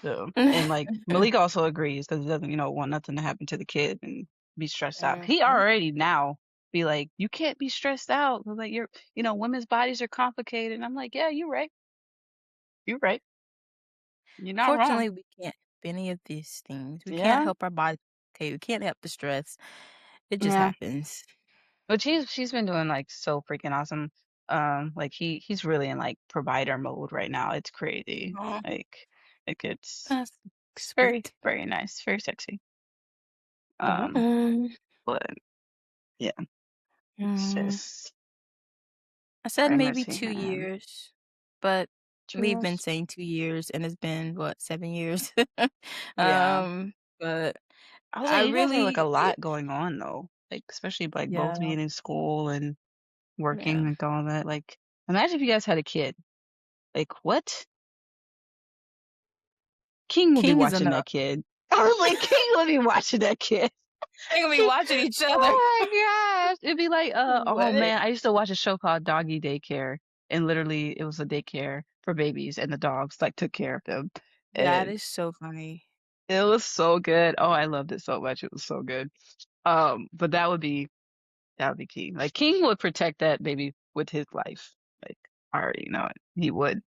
S1: So, and like Malik also agrees because he doesn't, want nothing to happen to the kid and be stressed out. He
S2: Mhm.
S1: already now be like, you can't be stressed out. 'Cause, like women's bodies are complicated. And I'm like, yeah, you're right. You're right. You're not wrong.
S2: Fortunately, we can't help any of these things. We can't
S1: Yeah,
S2: help our body. Okay, we can't help the stress. It just
S1: yeah.
S2: happens.
S1: But she's been doing like so freaking awesome. Like he's really in like provider mode right now. It's crazy.
S2: Oh,
S1: Like
S2: that's
S1: it's very,
S2: sweet.
S1: very nice, very sexy.
S2: Uh,
S1: Um,
S2: um,
S1: but yeah, it's
S2: mm,
S1: just
S2: I said
S1: very
S2: maybe
S1: much
S2: 2
S1: him.
S2: years, but we've been
S1: Cheers.
S2: saying 2 years, and it's been, what, 7 years?
S1: Yeah.
S2: But
S1: I was
S2: I
S1: like, you guys have like a
S2: really
S1: lot going on though. Like especially like both
S2: yeah,
S1: being in school and working
S2: yeah.
S1: and all that. Like imagine if you guys had a kid. Like what? King would be
S2: King is
S1: watching
S2: enough.
S1: that kid. I was like, King would be watching that kid.
S2: They gonna be watching each other.
S1: Oh my gosh. It'd be like, oh
S2: What?
S1: man, I used to watch a show called Doggy Daycare. And literally it was a daycare for babies and the dogs like took care of them.
S2: That
S1: And
S2: is so funny.
S1: it was so good. Oh, I loved it so much. It was so good. But that would be King. Like King would protect that baby with his life. Like I already know it. He would.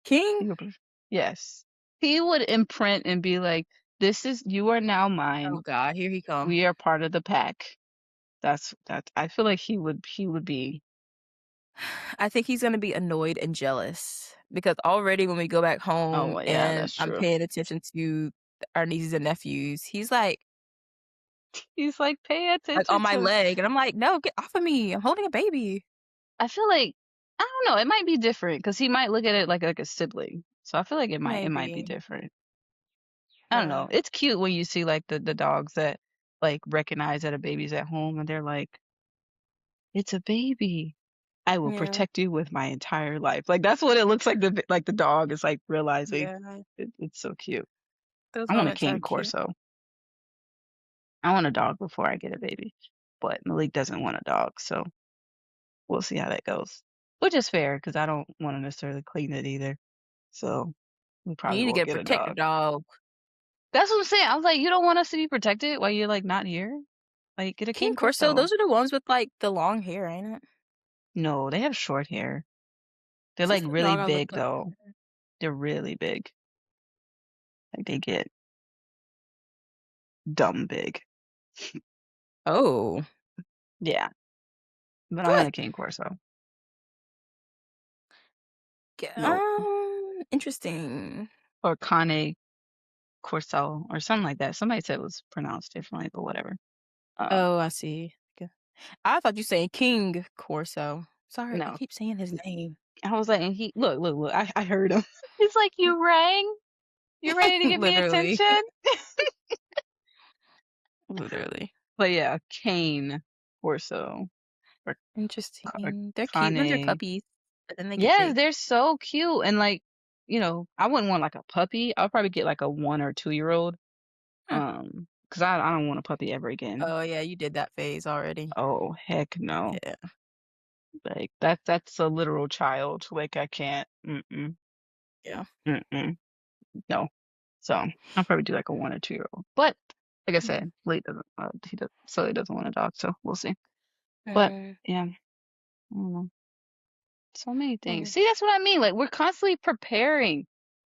S2: King?
S1: He would. Yes. He would imprint and be like, "This is you are now mine.
S2: Oh god, here he come.
S1: We are part of the pack." That's. I feel like he would be.
S2: I think he's gonna be annoyed and jealous because already when we go back
S1: Oh
S2: home
S1: well, yeah,
S2: and
S1: that's
S2: I'm
S1: true.
S2: paying attention to our nieces and nephews, he's
S1: He's like, pay
S2: like
S1: attention
S2: on my
S1: to.
S2: leg, and I'm like, "No, get off of me. I'm holding a baby."
S1: I feel like I don't know. It might be different because he might look at it like a sibling. So I feel like it might be
S2: Maybe.
S1: different. I don't
S2: Yeah.
S1: know. It's cute when you see like the dogs that like recognize that a baby's at home and they're like, it's a baby. I will
S2: Yeah.
S1: protect you with my entire life. Like that's what it looks like. The dog is like realizing
S2: Yeah.
S1: it's so cute.
S2: Those
S1: I want a
S2: moments are
S1: cane
S2: cute.
S1: corso. I want a dog before I get a baby, but Malik doesn't want a dog, so we'll see how that goes. Which is fair because I don't want to necessarily clean it either. So we
S2: You
S1: probably
S2: need to
S1: won't
S2: get a
S1: get a
S2: protector
S1: dog.
S2: dog.
S1: That's what I'm saying. I was like, you don't want us to be protected while you're like not here. Like get a
S2: King
S1: cane
S2: Corso,
S1: corso.
S2: those are the ones with like the long hair, ain't it?
S1: No, they have short hair. They're
S2: Is
S1: like
S2: this the
S1: really
S2: dog I looked
S1: big
S2: up?
S1: though. They're really big. Like they get dumb big.
S2: Oh.
S1: Yeah, but I want
S2: What?
S1: a cane corso. No,
S2: Interesting.
S1: or cane corso or something like that. Somebody said it was pronounced differently, but whatever. Um,
S2: Oh, I see. I thought you saying King Corso. Sorry, I
S1: no,
S2: keep saying his name.
S1: I was like, and he look. I heard him. He's like, you rang. You ready to give me
S2: Literally.
S1: attention?
S2: Literally.
S1: But yeah, cane corso or
S2: Interesting. They're cute when they're
S1: cane.
S2: puppies, but then they get
S1: Yes,
S2: big.
S1: they're so cute and like, I wouldn't want like a puppy. I'll probably get like a 1 or 2 year old.
S2: Hmm.
S1: Because I don't want a puppy ever again.
S2: Oh, yeah, you did that phase already.
S1: Oh heck no.
S2: Yeah.
S1: Like that's a literal child. Like I can't. Mm-mm.
S2: Yeah.
S1: Mm-mm. No. So I'll probably do like a 1 or 2 year old. But like I
S2: Yeah.
S1: said, Lee doesn't. He doesn't want a dog. So we'll see. But
S2: Mm,
S1: yeah, I don't know. So many things.
S2: mm.
S1: See, that's what I mean. Like we're constantly preparing.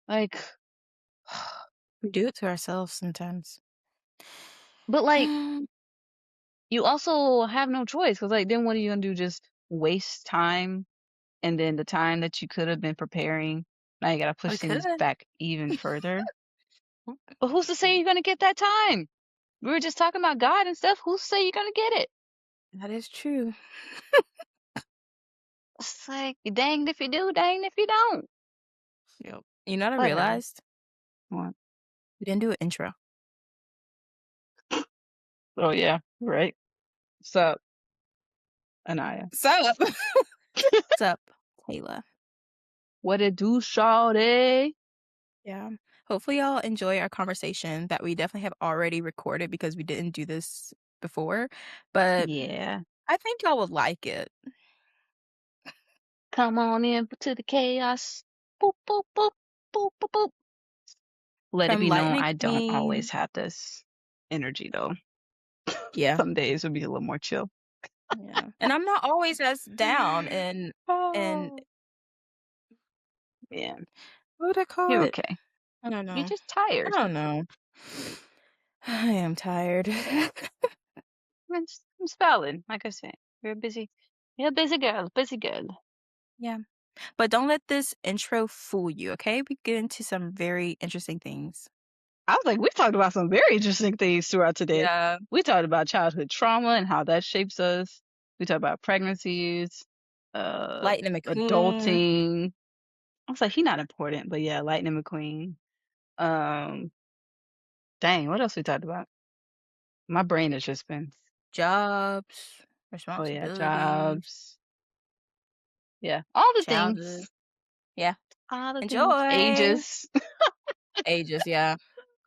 S1: Like,
S2: We do it to ourselves sometimes.
S1: but like you also have no choice because like then what are you gonna do? Just waste time and then the time that you could have been preparing, now you gotta push
S2: We could.
S1: things back even further. But who's to say you're gonna get that time? We were just talking about God and stuff. Who's to say you're gonna get it?
S2: That is true.
S1: It's like danged if you do, danged if you don't.
S2: Yep. You know what I
S1: Whatever.
S2: realized?
S1: What?
S2: We didn't do an intro.
S1: Oh yeah, right. So Anaya,
S2: Sup? What's up, Tayla?
S1: what it do, shawty?
S2: Yeah. Hopefully y'all enjoy our conversation that we definitely have already recorded because we didn't do this before, but
S1: Yeah.
S2: I think y'all would like it.
S1: Come on in to the chaos. Boop boop boop boop boop boop. Let it
S2: From
S1: be known
S2: Lightning
S1: I don't
S2: McQueen.
S1: always have this energy though.
S2: Yeah.
S1: Some days would be a little more chill.
S2: Yeah. And I'm not always as down and
S1: Oh, man.
S2: what would I call
S1: You're
S2: it?
S1: okay.
S2: I don't
S1: You're
S2: know.
S1: just
S2: I
S1: tired.
S2: don't know. I am tired.
S1: It's valid. Like I said, you're a busy girl, busy girl.
S2: Yeah. But don't let this intro fool you, okay? We get into some very interesting things.
S1: I was like, we talked about some very interesting things throughout today.
S2: Yeah.
S1: We talked about childhood trauma and how that shapes us. We talked about pregnancies,
S2: Lightning McQueen,
S1: adulting. I was like, he not important, but yeah, Lightning McQueen. Um, Dang, what else we talked about? My brain has just been,
S2: jobs,
S1: oh yeah,
S2: responsibilities,
S1: jobs. Yeah, all the
S2: childhood.
S1: things.
S2: Yeah.
S1: All the things.
S2: Enjoy.
S1: Ages.
S2: Ages, yeah.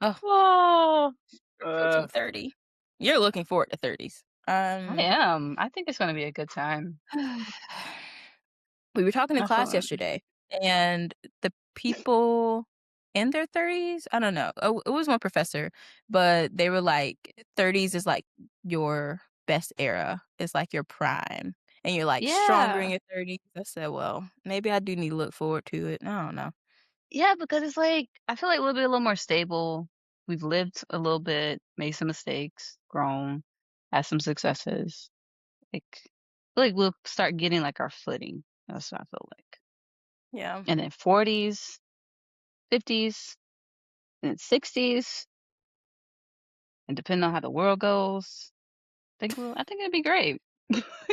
S2: Oh,
S1: Oh,
S2: approaching 30. You're looking forward to 30s.
S1: I am. I think it's gonna be a good time.
S2: We were talking in
S1: I feel
S2: class
S1: like,
S2: yesterday, and the people in their 30s, I don't know. It was one professor, but they were like, 30s is like your best era. It's like your prime. And you're like stronger in
S1: yeah,
S2: your 30s. I said, well, maybe I do need to look forward to it. I don't know.
S1: yeah, because it's like I feel like we'll be a little more stable. We've lived a little bit, made some mistakes, grown, had some successes. Like, I feel like we'll start getting like our footing. That's what I feel like.
S2: Yeah.
S1: And then 40s, 50s, and 60s, and depending on how the world goes, I think it'd be great.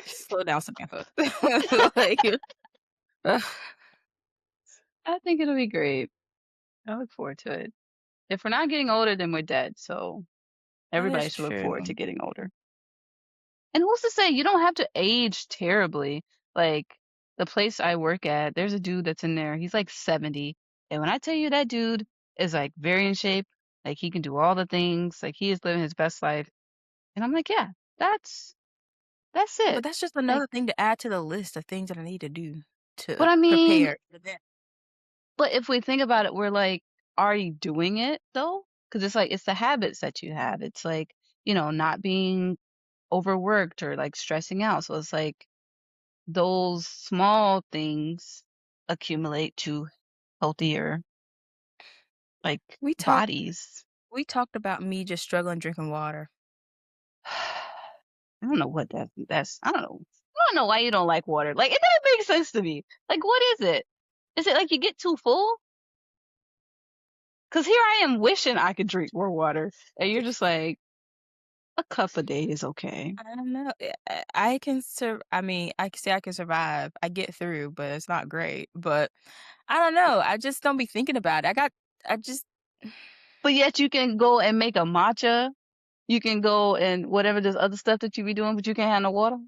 S2: Slow down, Samantha. Like, ugh,
S1: I think it'll be great. I look forward to it. If we're not getting older, then we're dead. So
S2: that
S1: everybody
S2: is
S1: should look forward
S2: true.
S1: to getting older. And who's to say you don't have to age terribly? Like the place I work at, there's a dude that's in there. He's like 70. And when I tell you that dude is like very in shape, like he can do all the things, like he is living his best life. And I'm like, yeah, that's
S2: But
S1: it.
S2: that's just
S1: Like,
S2: another thing to add to the list of things that I need to do
S1: but
S2: to
S1: I mean,
S2: prepare for that.
S1: but if we think about it, we're like, are you doing it though? Because it's like it's the habits that you have. It's like, not being overworked or like stressing out. So it's like those small things accumulate to healthier like
S2: We talked
S1: bodies.
S2: we talked about me just struggling drinking water.
S1: I don't know what that's I don't know. I don't know why you don't like water. Like it doesn't make sense to me. Like what is it? Is it like you get too full? Cause here I am wishing I could drink more water. And you're just like, a cup a day is okay.
S2: I don't know. I can I mean, I can say I can survive. I get through, but it's not great. But I don't know. I just don't be thinking about it. I just,
S1: But yet you can go and make a matcha. You can go and whatever this other stuff that you be doing, but you can't have no water.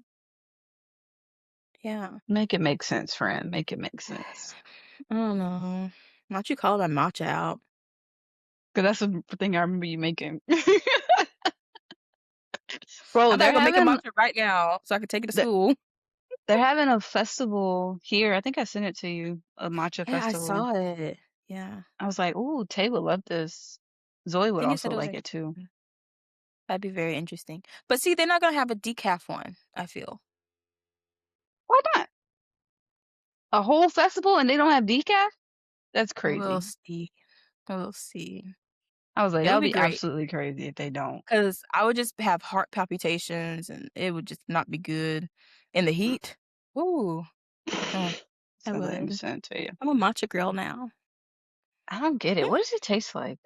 S2: yeah.
S1: Make it make sense, friend. Make it make sense.
S2: I don't know. Why don't you call my matcha out?
S1: Cause that's the thing I remember you making. Bro,
S2: I'm about to go make a matcha right now so I can take it to
S1: they're
S2: school.
S1: they're having a festival here. I think I sent it to you, a matcha
S2: Yeah, I
S1: festival.
S2: saw it. Yeah.
S1: I was like, ooh, Tay would love this. Zoe
S2: I
S1: would
S2: think it
S1: also
S2: said it was
S1: like
S2: like,
S1: it too.
S2: that'd be very interesting. But see, they're not gonna have a decaf one, I feel.
S1: Why not? A whole festival and they don't have decaf? That's
S2: We'll
S1: crazy.
S2: see. We'll see.
S1: I was like,
S2: It
S1: that
S2: would
S1: would
S2: be
S1: be
S2: great
S1: absolutely crazy if they don't.
S2: because I would just have heart palpitations and it would just not be good in the heat. Ooh, no, I
S1: So let me
S2: would.
S1: send it to you.
S2: I'm a matcha girl now.
S1: I don't get it.
S2: Yeah.
S1: What does it taste like?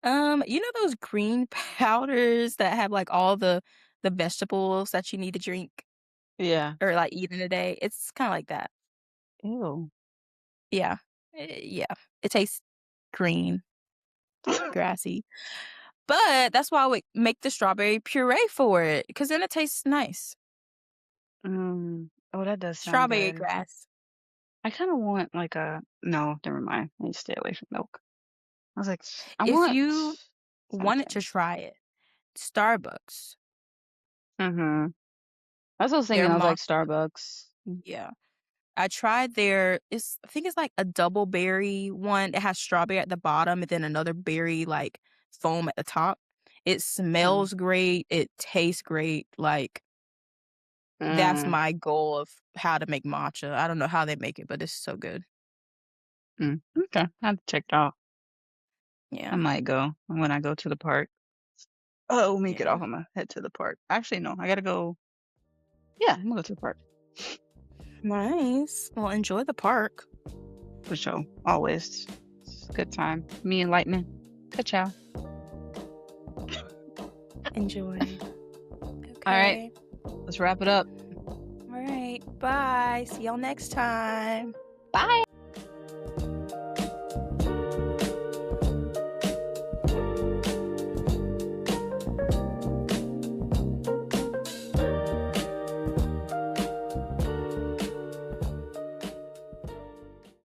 S2: You know those green powders that have like all the vegetables that you need to drink
S1: Yeah.
S2: or like eat in a day? It's kind of like that.
S1: Ew.
S2: Yeah. Yeah. It tastes green, grassy. But that's why I would make the strawberry puree for it because then it tastes nice.
S1: Oh, that does sound
S2: Strawberry
S1: good.
S2: grass.
S1: I kind of want like a no, never mind. I need to stay away from milk. I was like, I
S2: If
S1: want
S2: you wanted to
S1: something.
S2: try it, Starbucks,
S1: Mm-hmm. That's what I was
S2: their
S1: thinking. I was like,
S2: matcha.
S1: Starbucks.
S2: Yeah. I tried their I think it's like a double berry one. It has strawberry at the bottom and then another berry like foam at the top. It
S1: Mm.
S2: smells great. It tastes great. Like that's
S1: Mm.
S2: my goal of how to make matcha. I don't know how they make it, but it's so good.
S1: Okay, I have to check it out. I
S2: Yeah.
S1: might go when I go to the park. Oh, let me get
S2: Yeah.
S1: off. I'm gonna head to the park. Actually, no, I gotta go. Yeah, I'm gonna go to the park.
S2: Nice. Well, enjoy the park.
S1: For sure. Always. It's a good time. Me and Lightning. Good chow.
S2: Enjoy.
S1: All right. Let's wrap it up.
S2: All right. Bye. See y'all next time.
S1: Bye.